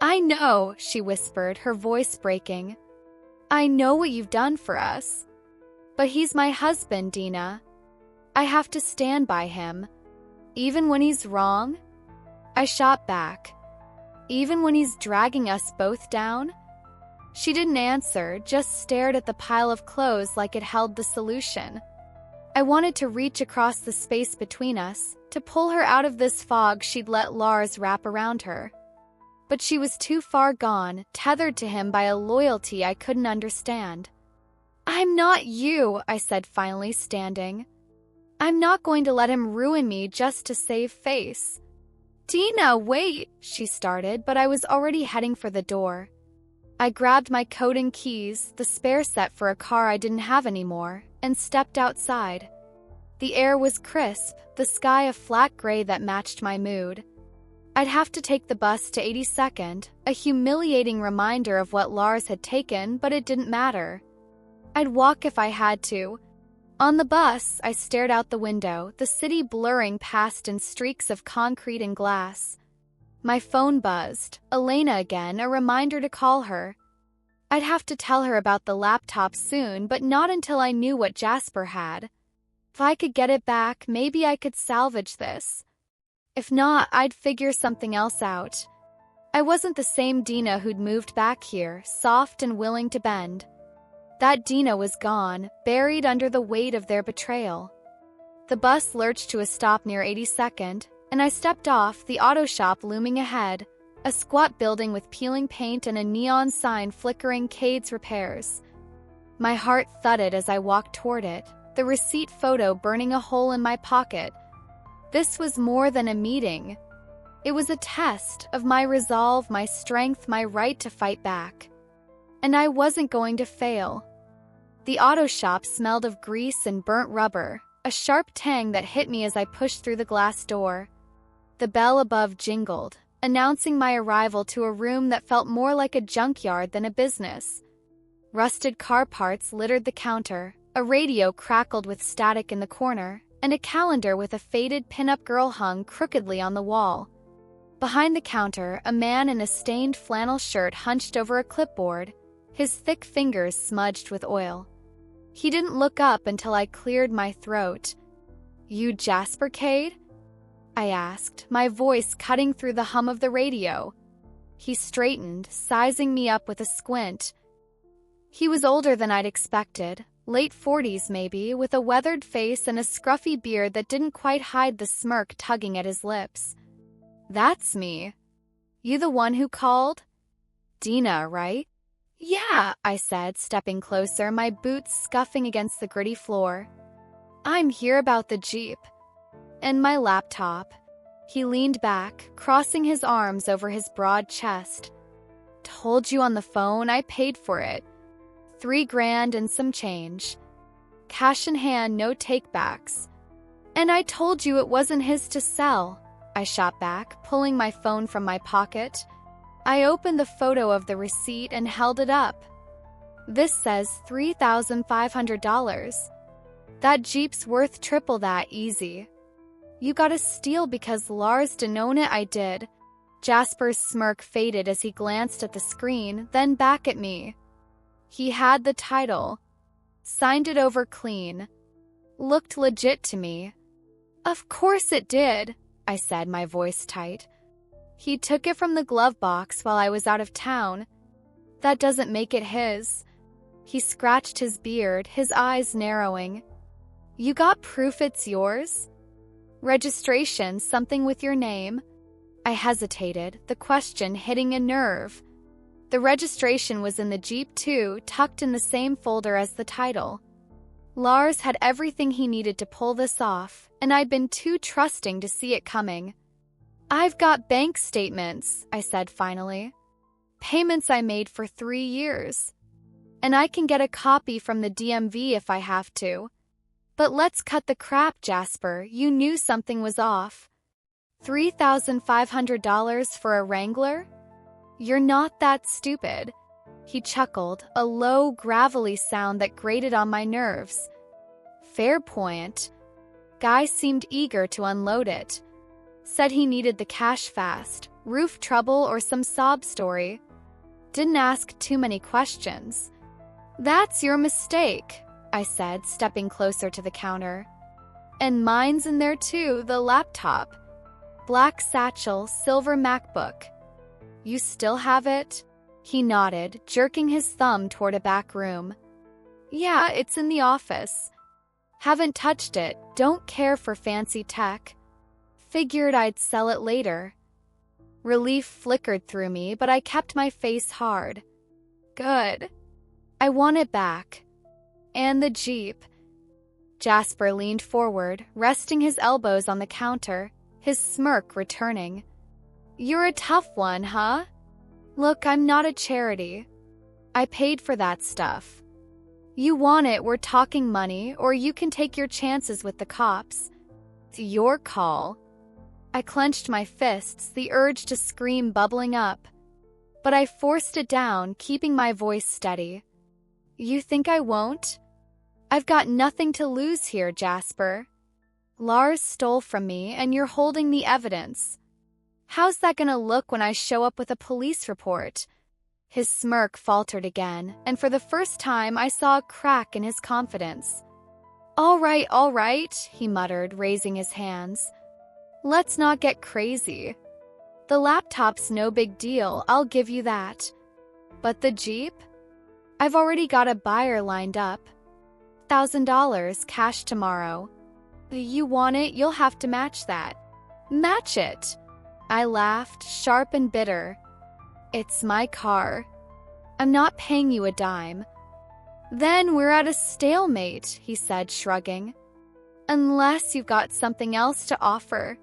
I know, she whispered, her voice breaking. I know what you've done for us. But he's my husband, Dina. I have to stand by him. Even when he's wrong? I shot back. Even when he's dragging us both down? She didn't answer, just stared at the pile of clothes like it held the solution. I wanted to reach across the space between us, to pull her out of this fog she'd let Lars wrap around her. But she was too far gone, tethered to him by a loyalty I couldn't understand. I'm not you, I said finally, standing. I'm not going to let him ruin me just to save face. Dina, wait, she started, but I was already heading for the door. I grabbed my coat and keys, the spare set for a car I didn't have anymore, and stepped outside. The air was crisp, the sky a flat gray that matched my mood. I'd have to take the bus to 82nd, a humiliating reminder of what Lars had taken, but it didn't matter. I'd walk if I had to. On the bus, I stared out the window, the city blurring past in streaks of concrete and glass. My phone buzzed. Elena again, a reminder to call her. I'd have to tell her about the laptop soon, but not until I knew what Jasper had. If I could get it back, maybe I could salvage this. If not, I'd figure something else out. I wasn't the same Dina who'd moved back here, soft and willing to bend. That Dina was gone, buried under the weight of their betrayal. The bus lurched to a stop near 82nd, and I stepped off, the auto shop looming ahead, a squat building with peeling paint and a neon sign flickering Kade's Repairs. My heart thudded as I walked toward it, the receipt photo burning a hole in my pocket. This was more than a meeting. It was a test of my resolve, my strength, my right to fight back. And I wasn't going to fail. The auto shop smelled of grease and burnt rubber, a sharp tang that hit me as I pushed through the glass door. The bell above jingled, announcing my arrival to a room that felt more like a junkyard than a business. Rusted car parts littered the counter, a radio crackled with static in the corner, and a calendar with a faded pin-up girl hung crookedly on the wall. Behind the counter, a man in a stained flannel shirt hunched over a clipboard, his thick fingers smudged with oil. He didn't look up until I cleared my throat. You Jasper Kade? I asked, my voice cutting through the hum of the radio. He straightened, sizing me up with a squint. He was older than I'd expected, late 40s maybe, with a weathered face and a scruffy beard that didn't quite hide the smirk tugging at his lips. That's me. You the one who called? Dina, right? Yeah, I said, stepping closer, my boots scuffing against the gritty floor. I'm here about the Jeep. And my laptop. He leaned back, crossing his arms over his broad chest. Told you on the phone, I paid for it. $3,000 and some change. Cash in hand, no takebacks. And I told you it wasn't his to sell. I shot back, pulling my phone from my pocket. I opened the photo of the receipt and held it up. This says $3,500. That Jeep's worth triple that, easy. You got a steal because Lars didn't own it. I did. Jasper's smirk faded as he glanced at the screen, then back at me. He had the title. Signed it over clean. Looked legit to me. Of course it did, I said, my voice tight. He took it from the glove box while I was out of town. That doesn't make it his. He scratched his beard, his eyes narrowing. You got proof it's yours? Registration, something with your name? I hesitated, the question hitting a nerve. The The registration was in the Jeep too, tucked in the same folder as the title. Lars had everything he needed to pull this off, and I'd been too trusting to see it coming. "I've got bank statements," I said finally. "Payments I made for 3 years. And I can get a copy from the DMV if I have to. But let's cut the crap, Jasper. You knew something was off. $3,500 for a Wrangler? You're not that stupid." He chuckled, a low, gravelly sound that grated on my nerves. "Fair point." Guy seemed eager to unload it. Said he needed the cash fast, roof trouble or some sob story. Didn't ask too many questions. "That's your mistake," I said, stepping closer to the counter. "And mine's in there too, the laptop. Black satchel, silver MacBook. You still have it?" He nodded, jerking his thumb toward a back room. "Yeah, it's in the office. Haven't touched it, don't care for fancy tech. Figured I'd sell it later." Relief flickered through me, but I kept my face hard. "Good. I want it back. And the Jeep." Jasper leaned forward, resting his elbows on the counter, his smirk returning. "You're a tough one, huh? Look, I'm not a charity. I paid for that stuff. You want it, we're talking money, or you can take your chances with the cops. It's your call." I clenched my fists, the urge to scream bubbling up. But I forced it down, keeping my voice steady. "You think I won't? I've got nothing to lose here, Jasper. Lars stole from me, and you're holding the evidence. How's that gonna look when I show up with a police report?" His smirk faltered again, and for the first time I saw a crack in his confidence. All right, he muttered, raising his hands. "Let's not get crazy. The laptop's no big deal, I'll give you that. But the Jeep? I've already got a buyer lined up. $1,000 cash tomorrow. You want it, you'll have to match that." "Match it?" I laughed, sharp and bitter. "It's my car. I'm not paying you a dime." "Then we're at a stalemate," he said, shrugging. "Unless you've got something else to offer."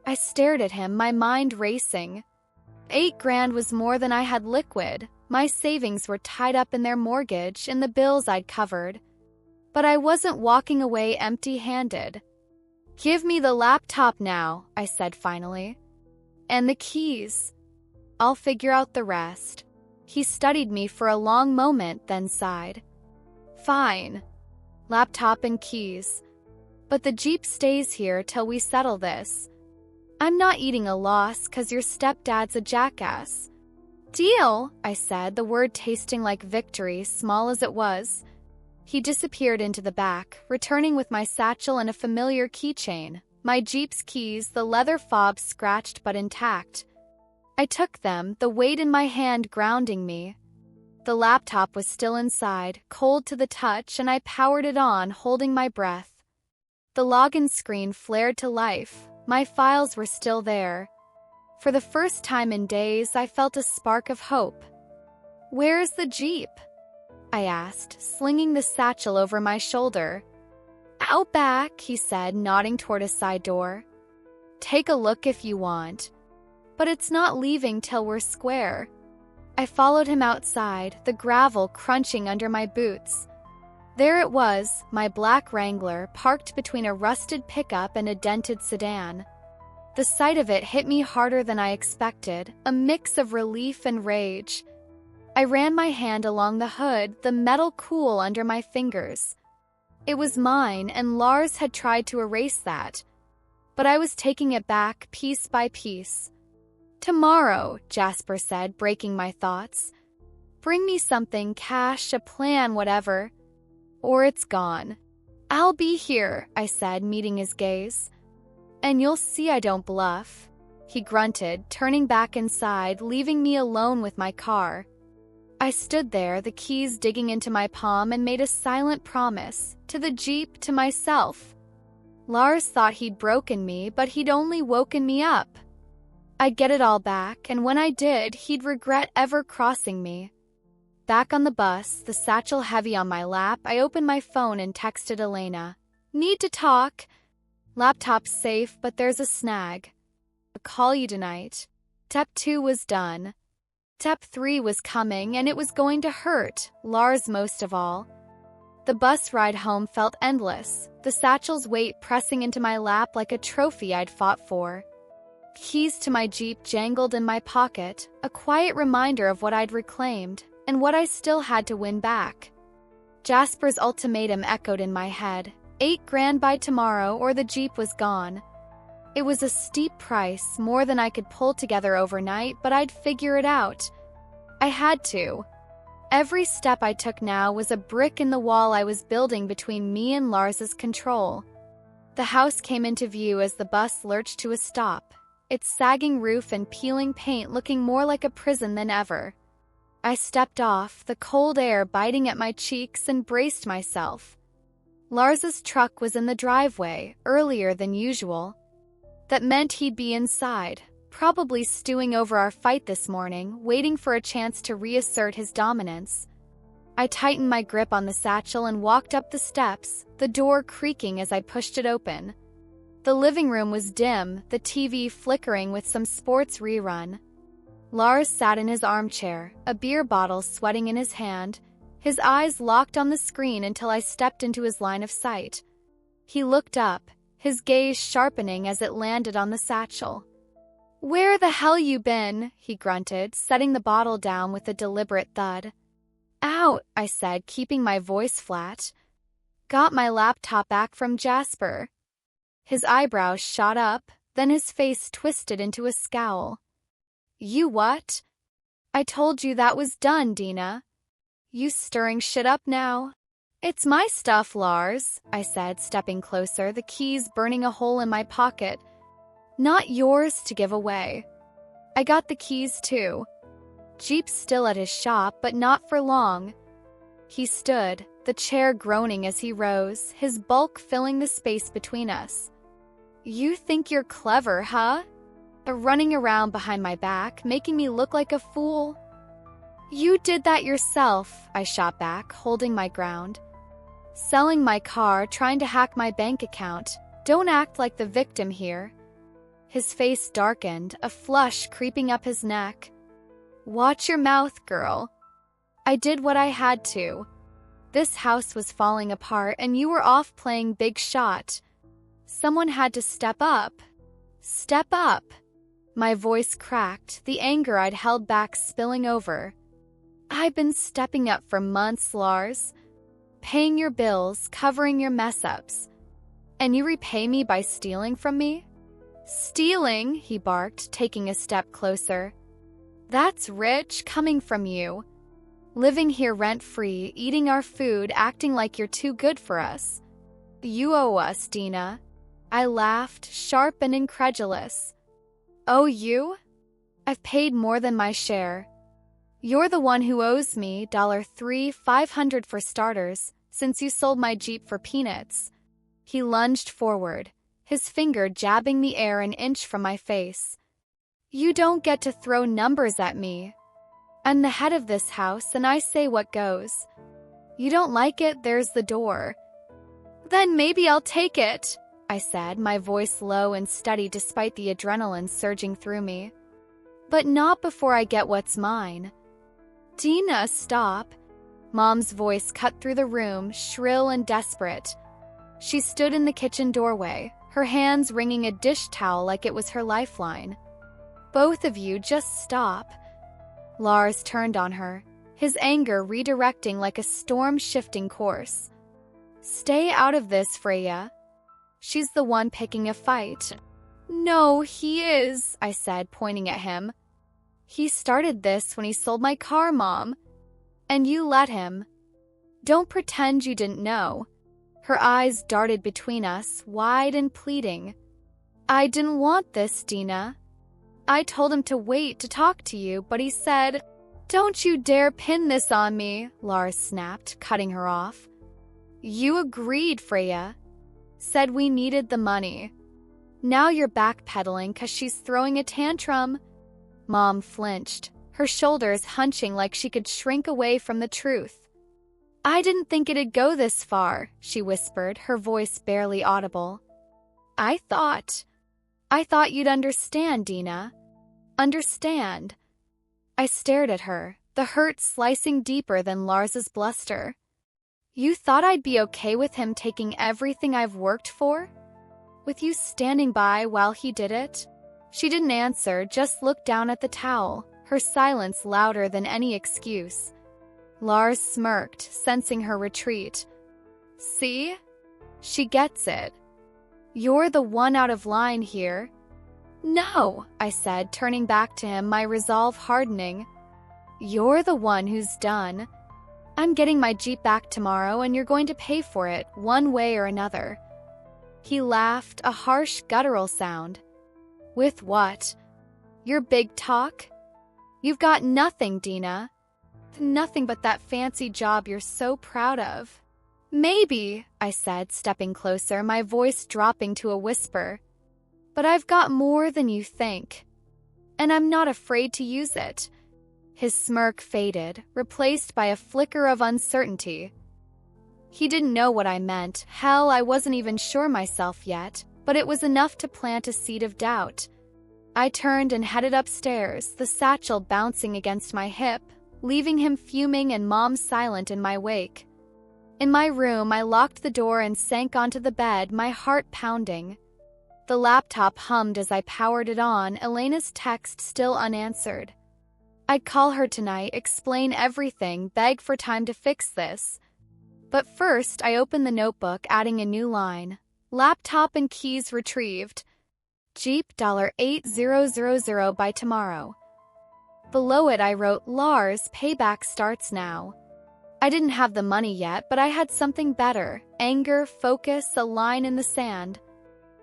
I stared at him, my mind racing. $8,000 was more than I had liquid. My savings were tied up in their mortgage and the bills I'd covered. But I wasn't walking away empty-handed. "Give me the laptop now," I said finally. "And the keys. I'll figure out the rest." He studied me for a long moment, then sighed. "Fine. Laptop and keys. But the Jeep stays here till we settle this. I'm not eating a loss 'cause your stepdad's a jackass." "Deal," I said, the word tasting like victory, small as it was. He disappeared into the back, returning with my satchel and a familiar keychain. My Jeep's keys, the leather fob scratched but intact. I took them, the weight in my hand grounding me. The laptop was still inside, cold to the touch, and I powered it on, holding my breath. The login screen flared to life. My files were still there. For the first time in days, I felt a spark of hope. "Where's the Jeep?" I asked, slinging the satchel over my shoulder. "Out back," he said, nodding toward a side door. "Take a look if you want. But it's not leaving till we're square." I followed him outside, the gravel crunching under my boots. There it was, my black Wrangler, parked between a rusted pickup and a dented sedan. The sight of it hit me harder than I expected, a mix of relief and rage. I ran my hand along the hood, the metal cool under my fingers. It was mine, and Lars had tried to erase that. But I was taking it back, piece by piece. "Tomorrow," Jasper said, breaking my thoughts. "Bring me something, cash, a plan, whatever. Or it's gone." "I'll be here," I said, meeting his gaze. "And you'll see I don't bluff." He grunted, turning back inside, leaving me alone with my car. I stood there, the keys digging into my palm, and made a silent promise, to the Jeep, to myself. Lars thought he'd broken me, but he'd only woken me up. I'd get it all back, and when I did, he'd regret ever crossing me. Back on the bus, the satchel heavy on my lap, I opened my phone and texted Elena. Need to talk. Laptop's safe, but there's a snag. I'll call you tonight. Step 2 was done. Step 3 was coming, and it was going to hurt, Lars most of all. The bus ride home felt endless, the satchel's weight pressing into my lap like a trophy I'd fought for. Keys to my Jeep jangled in my pocket, a quiet reminder of what I'd reclaimed, and what I still had to win back. Jasper's ultimatum echoed in my head, $8,000 by tomorrow or the Jeep was gone. It was a steep price, more than I could pull together overnight, but I'd figure it out. I had to. Every step I took now was a brick in the wall I was building between me and Lars's control. The house came into view as the bus lurched to a stop, its sagging roof and peeling paint looking more like a prison than ever. I stepped off, the cold air biting at my cheeks, and braced myself. Lars's truck was in the driveway, earlier than usual. That meant he'd be inside, probably stewing over our fight this morning, waiting for a chance to reassert his dominance. I tightened my grip on the satchel and walked up the steps, the door creaking as I pushed it open. The living room was dim, the TV flickering with some sports rerun. Lars sat in his armchair, a beer bottle sweating in his hand, his eyes locked on the screen until I stepped into his line of sight. He looked up, his gaze sharpening as it landed on the satchel. "Where the hell you been?" he grunted, setting the bottle down with a deliberate thud. "Out," I said, keeping my voice flat. "Got my laptop back from Jasper." His eyebrows shot up, then his face twisted into a scowl. "You what?" "I told you that was done, Dina. You stirring shit up now?" "It's my stuff, Lars," I said, stepping closer, the keys burning a hole in my pocket. "Not yours to give away." I got the keys too. Jeep's still at his shop, but not for long. He stood, the chair groaning as he rose, his bulk filling the space between us. "You think you're clever, huh? Running around behind my back, making me look like a fool?" "You did that yourself," I shot back, holding my ground. "Selling my car, trying to hack my bank account. Don't act like the victim here." His face darkened, a flush creeping up his neck. "Watch your mouth, girl." I did what I had to. This house was falling apart, and you were off playing big shot. Someone had to step up. Step up. My voice cracked, the anger I'd held back spilling over. "I've been stepping up for months, Lars. Paying your bills, covering your mess-ups. And you repay me by stealing from me?" "Stealing?" he barked, taking a step closer. "That's rich, coming from you. Living here rent-free, eating our food, acting like you're too good for us. You owe us, Dina." I laughed, sharp and incredulous. "Owe you? I've paid more than my share. You're the one who owes me $3,500 for starters, since you sold my Jeep for peanuts." He lunged forward, his finger jabbing the air an inch from my face. "You don't get to throw numbers at me. I'm the head of this house, and I say what goes. You don't like it, there's the door." "Then maybe I'll take it," I said, my voice low and steady despite the adrenaline surging through me. "But not before I get what's mine." "Dina, stop." Mom's voice cut through the room, shrill and desperate. She stood in the kitchen doorway, her hands wringing a dish towel like it was her lifeline. "Both of you, just stop." Lars turned on her, his anger redirecting like a storm shifting course. "Stay out of this, Freya. She's the one picking a fight." "No, he is," I said, pointing at him. "He started this when he sold my car, Mom. And you let him. Don't pretend you didn't know." Her eyes darted between us, wide and pleading. "I didn't want this, Dina. I told him to wait to talk to you, but he said..." "Don't you dare pin this on me," Lars snapped, cutting her off. "You agreed, Freya. Said we needed the money. Now you're backpedaling 'cause she's throwing a tantrum. Mom flinched, her shoulders hunching like she could shrink away from the truth. I didn't think it'd go this far, she whispered, her voice barely audible. I thought you'd understand, Dina. Understand. I stared at her, the hurt slicing deeper than Lars's bluster. You thought I'd be okay with him taking everything I've worked for? With you standing by while he did it? She didn't answer, just looked down at the towel, her silence louder than any excuse. Lars smirked, sensing her retreat. See? She gets it. You're the one out of line here. No, I said, turning back to him, my resolve hardening. You're the one who's done. I'm getting my Jeep back tomorrow and you're going to pay for it, one way or another. He laughed, a harsh guttural sound. With what? Your big talk? You've got nothing, Dina. Nothing but that fancy job you're so proud of. Maybe, I said, stepping closer, my voice dropping to a whisper. But I've got more than you think. And I'm not afraid to use it. His smirk faded, replaced by a flicker of uncertainty. He didn't know what I meant. Hell, I wasn't even sure myself yet, but it was enough to plant a seed of doubt. I turned and headed upstairs, the satchel bouncing against my hip, leaving him fuming and Mom silent in my wake. In my room, I locked the door and sank onto the bed, my heart pounding. The laptop hummed as I powered it on, Elena's text still unanswered. I'd call her tonight, explain everything, beg for time to fix this. But first, I opened the notebook, adding a new line. Laptop and keys retrieved. Jeep $8000 by tomorrow. Below it, I wrote, Lars, payback starts now. I didn't have the money yet, but I had something better. Anger, focus, a line in the sand.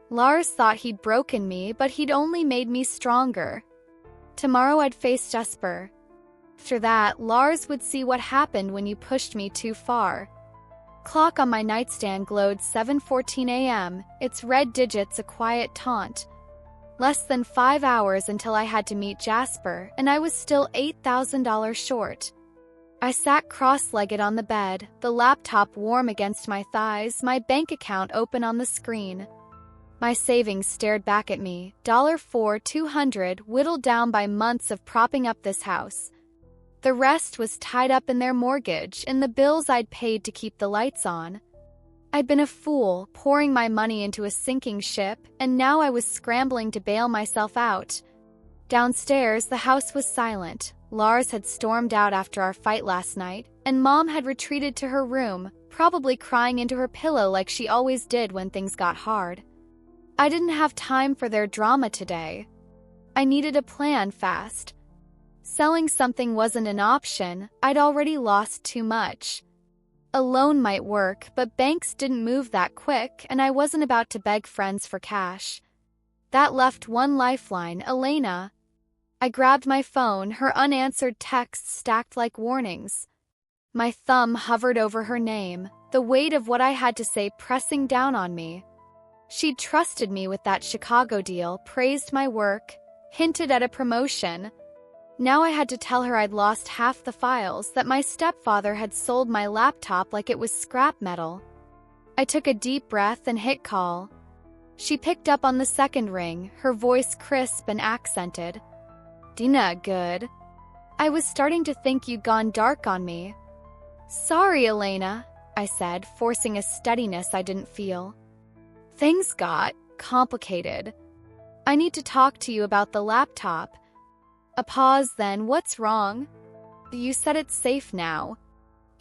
Lars thought he'd broken me, but he'd only made me stronger. Tomorrow I'd face Jasper. After that, Lars would see what happened when you pushed me too far. Clock on my nightstand glowed 7:14 a.m., its red digits a quiet taunt. Less than 5 hours until I had to meet Jasper, and I was still $8,000 short. I sat cross-legged on the bed, the laptop warm against my thighs, my bank account open on the screen. My savings stared back at me, $4,200 whittled down by months of propping up this house. The rest was tied up in their mortgage and the bills I'd paid to keep the lights on. I'd been a fool, pouring my money into a sinking ship, and now I was scrambling to bail myself out. Downstairs, the house was silent. Lars had stormed out after our fight last night, and Mom had retreated to her room, probably crying into her pillow like she always did when things got hard. I didn't have time for their drama today. I needed a plan fast. Selling something wasn't an option. I'd already lost too much. A loan might work, but banks didn't move that quick, and I wasn't about to beg friends for cash. That left one lifeline, Elena. I grabbed my phone, her unanswered texts stacked like warnings. My thumb hovered over her name, the weight of what I had to say pressing down on me. She'd trusted me with that Chicago deal, praised my work, hinted at a promotion. Now I had to tell her I'd lost half the files, that my stepfather had sold my laptop like it was scrap metal. I took a deep breath and hit call. She picked up on the second ring, her voice crisp and accented. Dina, good. I was starting to think you'd gone dark on me. Sorry, Elena, I said, forcing a steadiness I didn't feel. Things got complicated. I need to talk to you about the laptop. A pause, then, what's wrong? You said it's safe now.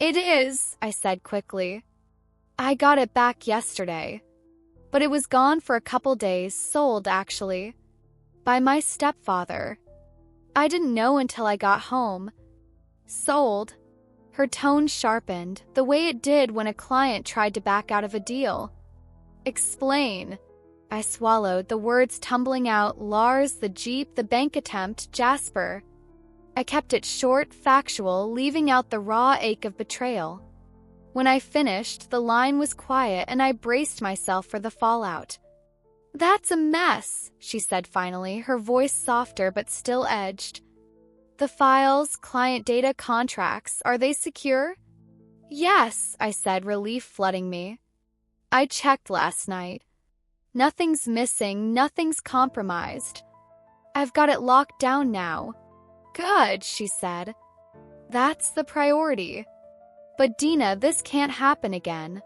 It is, I said quickly. I got it back yesterday. But it was gone for a couple days, sold actually. By my stepfather. I didn't know until I got home. Sold. Her tone sharpened, the way it did when a client tried to back out of a deal. Explain. I swallowed, the words tumbling out, Lars, the Jeep, the bank attempt, Jasper. I kept it short, factual, leaving out the raw ache of betrayal. When I finished, the line was quiet and I braced myself for the fallout. That's a mess, she said finally, her voice softer but still edged. The files, client data, contracts, are they secure? Yes, I said, relief flooding me. I checked last night. Nothing's missing, nothing's compromised. I've got it locked down now. Good, she said. That's the priority. But Dina, this can't happen again.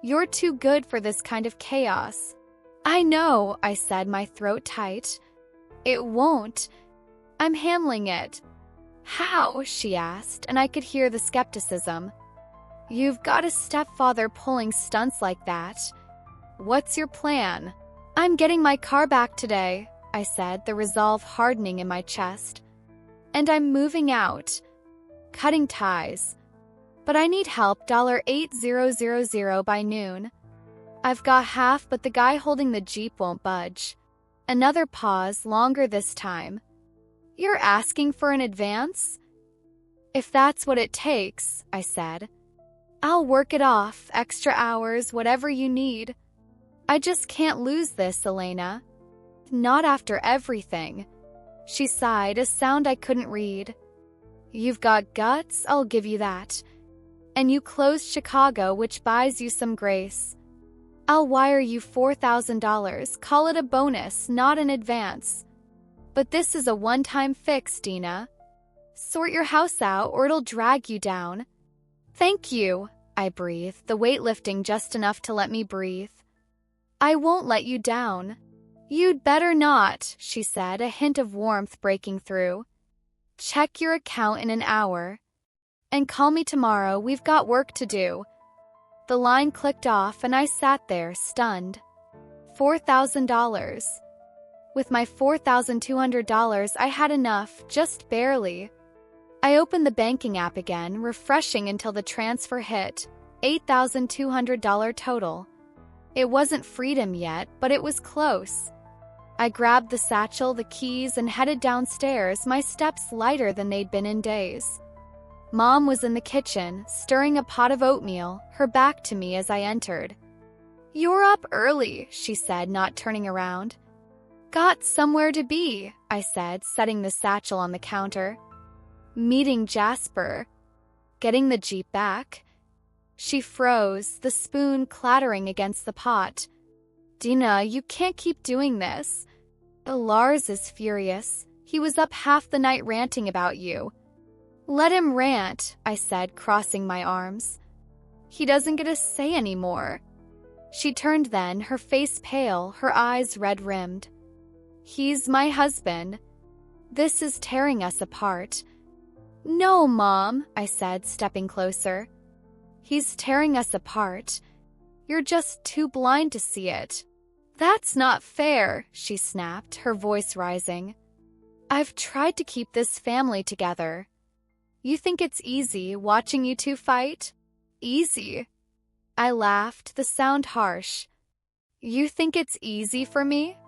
You're too good for this kind of chaos. I know, I said, my throat tight. It won't. I'm handling it. How? She asked, and I could hear the skepticism. You've got a stepfather pulling stunts like that. What's your plan? I'm getting my car back today, I said, the resolve hardening in my chest. And I'm moving out. Cutting ties. But I need help, $8000 by noon. I've got half, but the guy holding the Jeep won't budge. Another pause, longer this time. You're asking for an advance? If that's what it takes, I said. I'll work it off, extra hours, whatever you need. I just can't lose this, Elena. Not after everything. She sighed, a sound I couldn't read. You've got guts, I'll give you that. And you closed Chicago, which buys you some grace. I'll wire you $4,000, call it a bonus, not an advance. But this is a one-time fix, Dina. Sort your house out or it'll drag you down. Thank you, I breathed, the weight lifting just enough to let me breathe. I won't let you down. You'd better not, she said, a hint of warmth breaking through. Check your account in an hour. And call me tomorrow, we've got work to do. The line clicked off and I sat there, stunned. $4,000. With my $4,200, I had enough, just barely. I opened the banking app again, refreshing until the transfer hit. $8,200 total. It wasn't freedom yet, but it was close. I grabbed the satchel, the keys, and headed downstairs, my steps lighter than they'd been in days. Mom was in the kitchen, stirring a pot of oatmeal, her back to me as I entered. You're up early, she said, not turning around. Got somewhere to be, I said, setting the satchel on the counter. Meeting Jasper. Getting the Jeep back. She froze, the spoon clattering against the pot. Dina, you can't keep doing this. Lars is furious. He was up half the night ranting about you. Let him rant, I said, crossing my arms. He doesn't get a say anymore. She turned then, her face pale, her eyes red-rimmed. He's my husband. This is tearing us apart. No, Mom, I said, stepping closer. He's tearing us apart. You're just too blind to see it. That's not fair, she snapped, her voice rising. I've tried to keep this family together. You think it's easy watching you two fight? Easy. I laughed, the sound harsh. You think it's easy for me?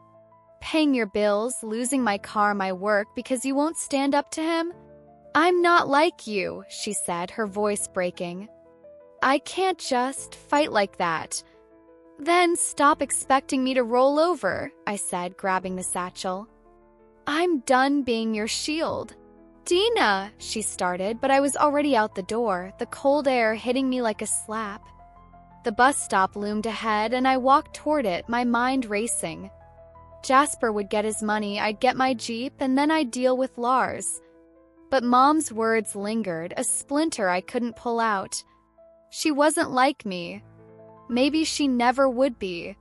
Paying your bills, losing my car, my work because you won't stand up to him? I'm not like you, she said, her voice breaking. I can't just fight like that. Then stop expecting me to roll over, I said, grabbing the satchel. I'm done being your shield. Dina, she started, but I was already out the door, the cold air hitting me like a slap. The bus stop loomed ahead, and I walked toward it, my mind racing. Jasper would get his money, I'd get my Jeep, and then I'd deal with Lars. But Mom's words lingered, a splinter I couldn't pull out. She wasn't like me. Maybe she never would be.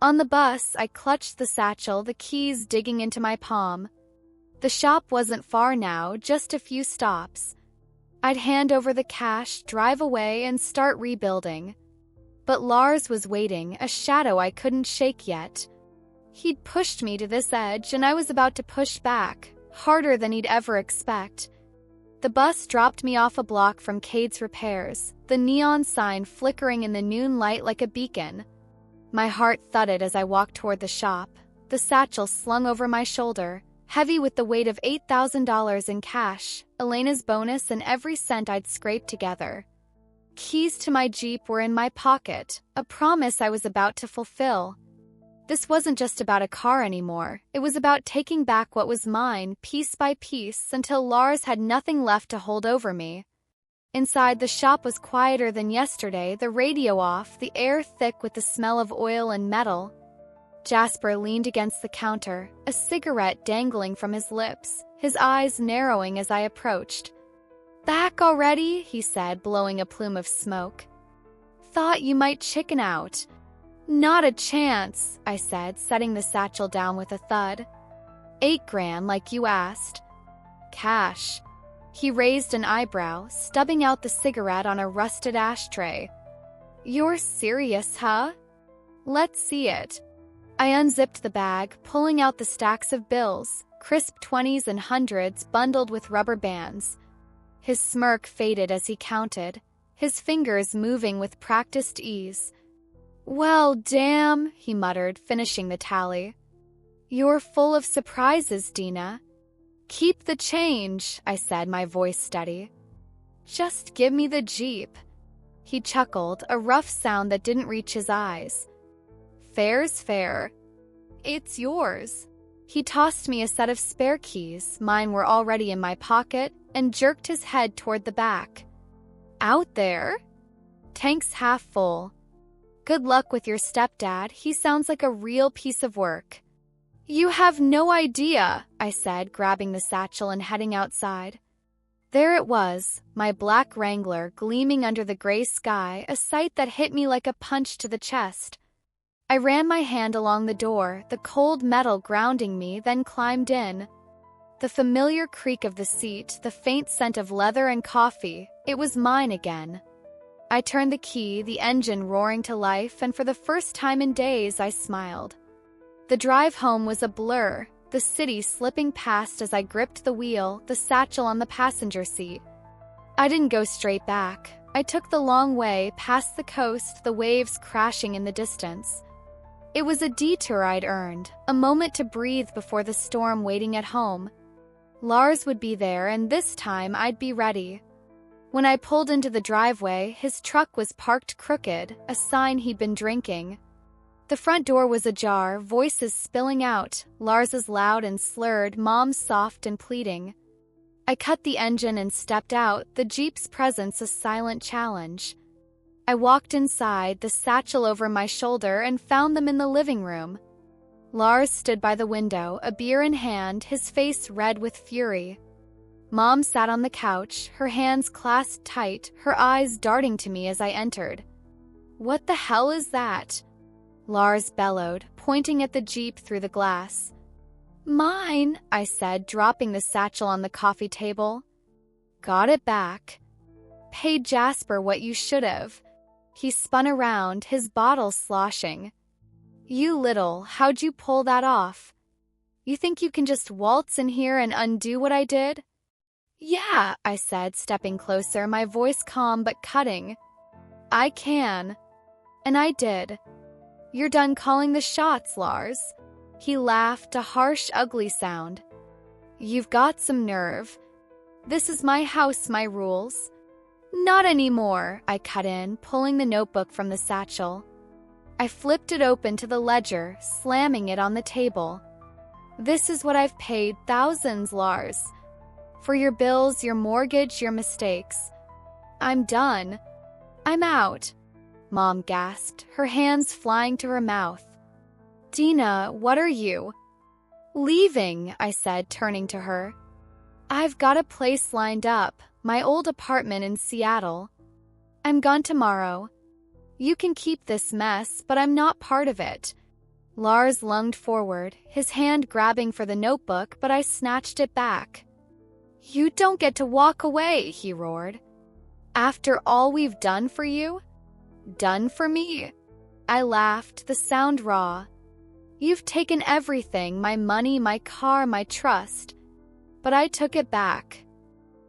On the bus, I clutched the satchel, the keys digging into my palm. The shop wasn't far now, just a few stops. I'd hand over the cash, drive away, and start rebuilding. But Lars was waiting, a shadow I couldn't shake yet. He'd pushed me to this edge, and I was about to push back, harder than he'd ever expect. The bus dropped me off a block from Kade's repairs, the neon sign flickering in the noon light like a beacon. My heart thudded as I walked toward the shop, the satchel slung over my shoulder, heavy with the weight of $8,000 in cash, Elena's bonus, and every cent I'd scraped together. Keys to my Jeep were in my pocket, a promise I was about to fulfill. This wasn't just about a car anymore. It was about taking back what was mine, piece by piece, until Lars had nothing left to hold over me. Inside, the shop was quieter than yesterday, the radio off, the air thick with the smell of oil and metal. Jasper leaned against the counter, a cigarette dangling from his lips, his eyes narrowing as I approached. "Back already?" he said, blowing a plume of smoke. "Thought you might chicken out." "Not a chance," I said, setting the satchel down with a thud. $8,000 like you asked. Cash. He raised an eyebrow, stubbing out the cigarette on a rusted ashtray. "You're serious, huh? Let's see it." I unzipped the bag, pulling out the stacks of bills, crisp 20s and 100s bundled with rubber bands. His smirk faded as he counted, his fingers moving with practiced ease. "Well, damn," he muttered, finishing the tally. "You're full of surprises, Dina." "Keep the change," I said, my voice steady. "Just give me the Jeep." He chuckled, a rough sound that didn't reach his eyes. "Fair's fair. It's yours." He tossed me a set of spare keys, mine were already in my pocket, and jerked his head toward the back. "Out there?" "Tank's half full." "Good luck with your stepdad, he sounds like a real piece of work." "You have no idea," I said, grabbing the satchel and heading outside. There it was, my black Wrangler gleaming under the gray sky, a sight that hit me like a punch to the chest. I ran my hand along the door, the cold metal grounding me, then climbed in. The familiar creak of the seat, the faint scent of leather and coffee, it was mine again. I turned the key, the engine roaring to life, and for the first time in days I smiled. The drive home was a blur, the city slipping past as I gripped the wheel, the satchel on the passenger seat. I didn't go straight back. I took the long way, past the coast, the waves crashing in the distance. It was a detour I'd earned, a moment to breathe before the storm waiting at home. Lars would be there, and this time I'd be ready. When I pulled into the driveway, his truck was parked crooked, a sign he'd been drinking. The front door was ajar, voices spilling out, Lars's loud and slurred, Mom's soft and pleading. I cut the engine and stepped out, the Jeep's presence a silent challenge. I walked inside, the satchel over my shoulder, and found them in the living room. Lars stood by the window, a beer in hand, his face red with fury. Mom sat on the couch, her hands clasped tight, her eyes darting to me as I entered. "What the hell is that?" Lars bellowed, pointing at the Jeep through the glass. "Mine," I said, dropping the satchel on the coffee table. "Got it back." "Paid Jasper what you should have." He spun around, his bottle sloshing. "You little, how'd you pull that off? You think you can just waltz in here and undo what I did?" "Yeah," I said, stepping closer, my voice calm but cutting. "I can." And I did. "You're done calling the shots, Lars." He laughed, a harsh, ugly sound. "You've got some nerve. This is my house, my rules." "Not anymore," I cut in, pulling the notebook from the satchel. I flipped it open to the ledger, slamming it on the table. "This is what I've paid, thousands, Lars. For your bills, your mortgage, your mistakes. I'm done. I'm out." Mom gasped, her hands flying to her mouth. "Dina, what are you?" "Leaving," I said, turning to her. "I've got a place lined up, my old apartment in Seattle. I'm gone tomorrow. You can keep this mess, but I'm not part of it." Lars lunged forward, his hand grabbing for the notebook, but I snatched it back. "You don't get to walk away," he roared. "After all we've done for you?" "Done for me?" I laughed, the sound raw. "You've taken everything, my money, my car, my trust. But I took it back.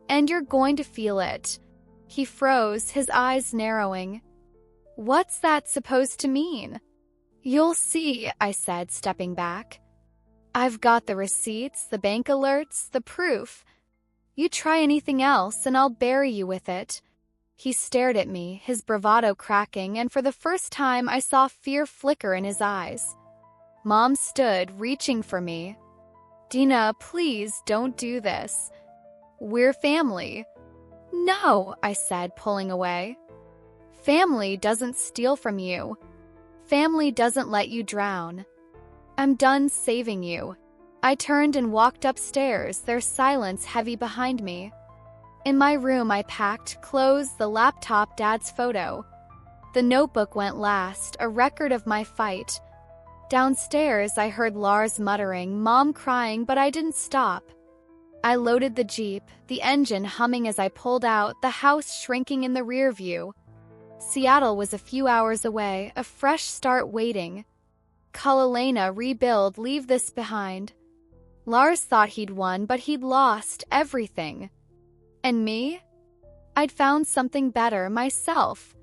And you're going to feel it." He froze, his eyes narrowing. "What's that supposed to mean?" "You'll see," I said, stepping back. "I've got the receipts, the bank alerts, the proof. You try anything else and I'll bury you with it." He stared at me, his bravado cracking, and for the first time I saw fear flicker in his eyes. Mom stood, reaching for me. "Dina, please don't do this. We're family." "No," I said, pulling away. "Family doesn't steal from you. Family doesn't let you drown. I'm done saving you." I turned and walked upstairs, their silence heavy behind me. In my room, I packed, closed the laptop, Dad's photo. The notebook went last, a record of my fight. Downstairs, I heard Lars muttering, Mom crying, but I didn't stop. I loaded the Jeep, the engine humming as I pulled out, the house shrinking in the rear view. Seattle was a few hours away, a fresh start waiting. Kalalena, rebuild, leave this behind. Lars thought he'd won, but he'd lost everything. And me? I'd found something better, myself.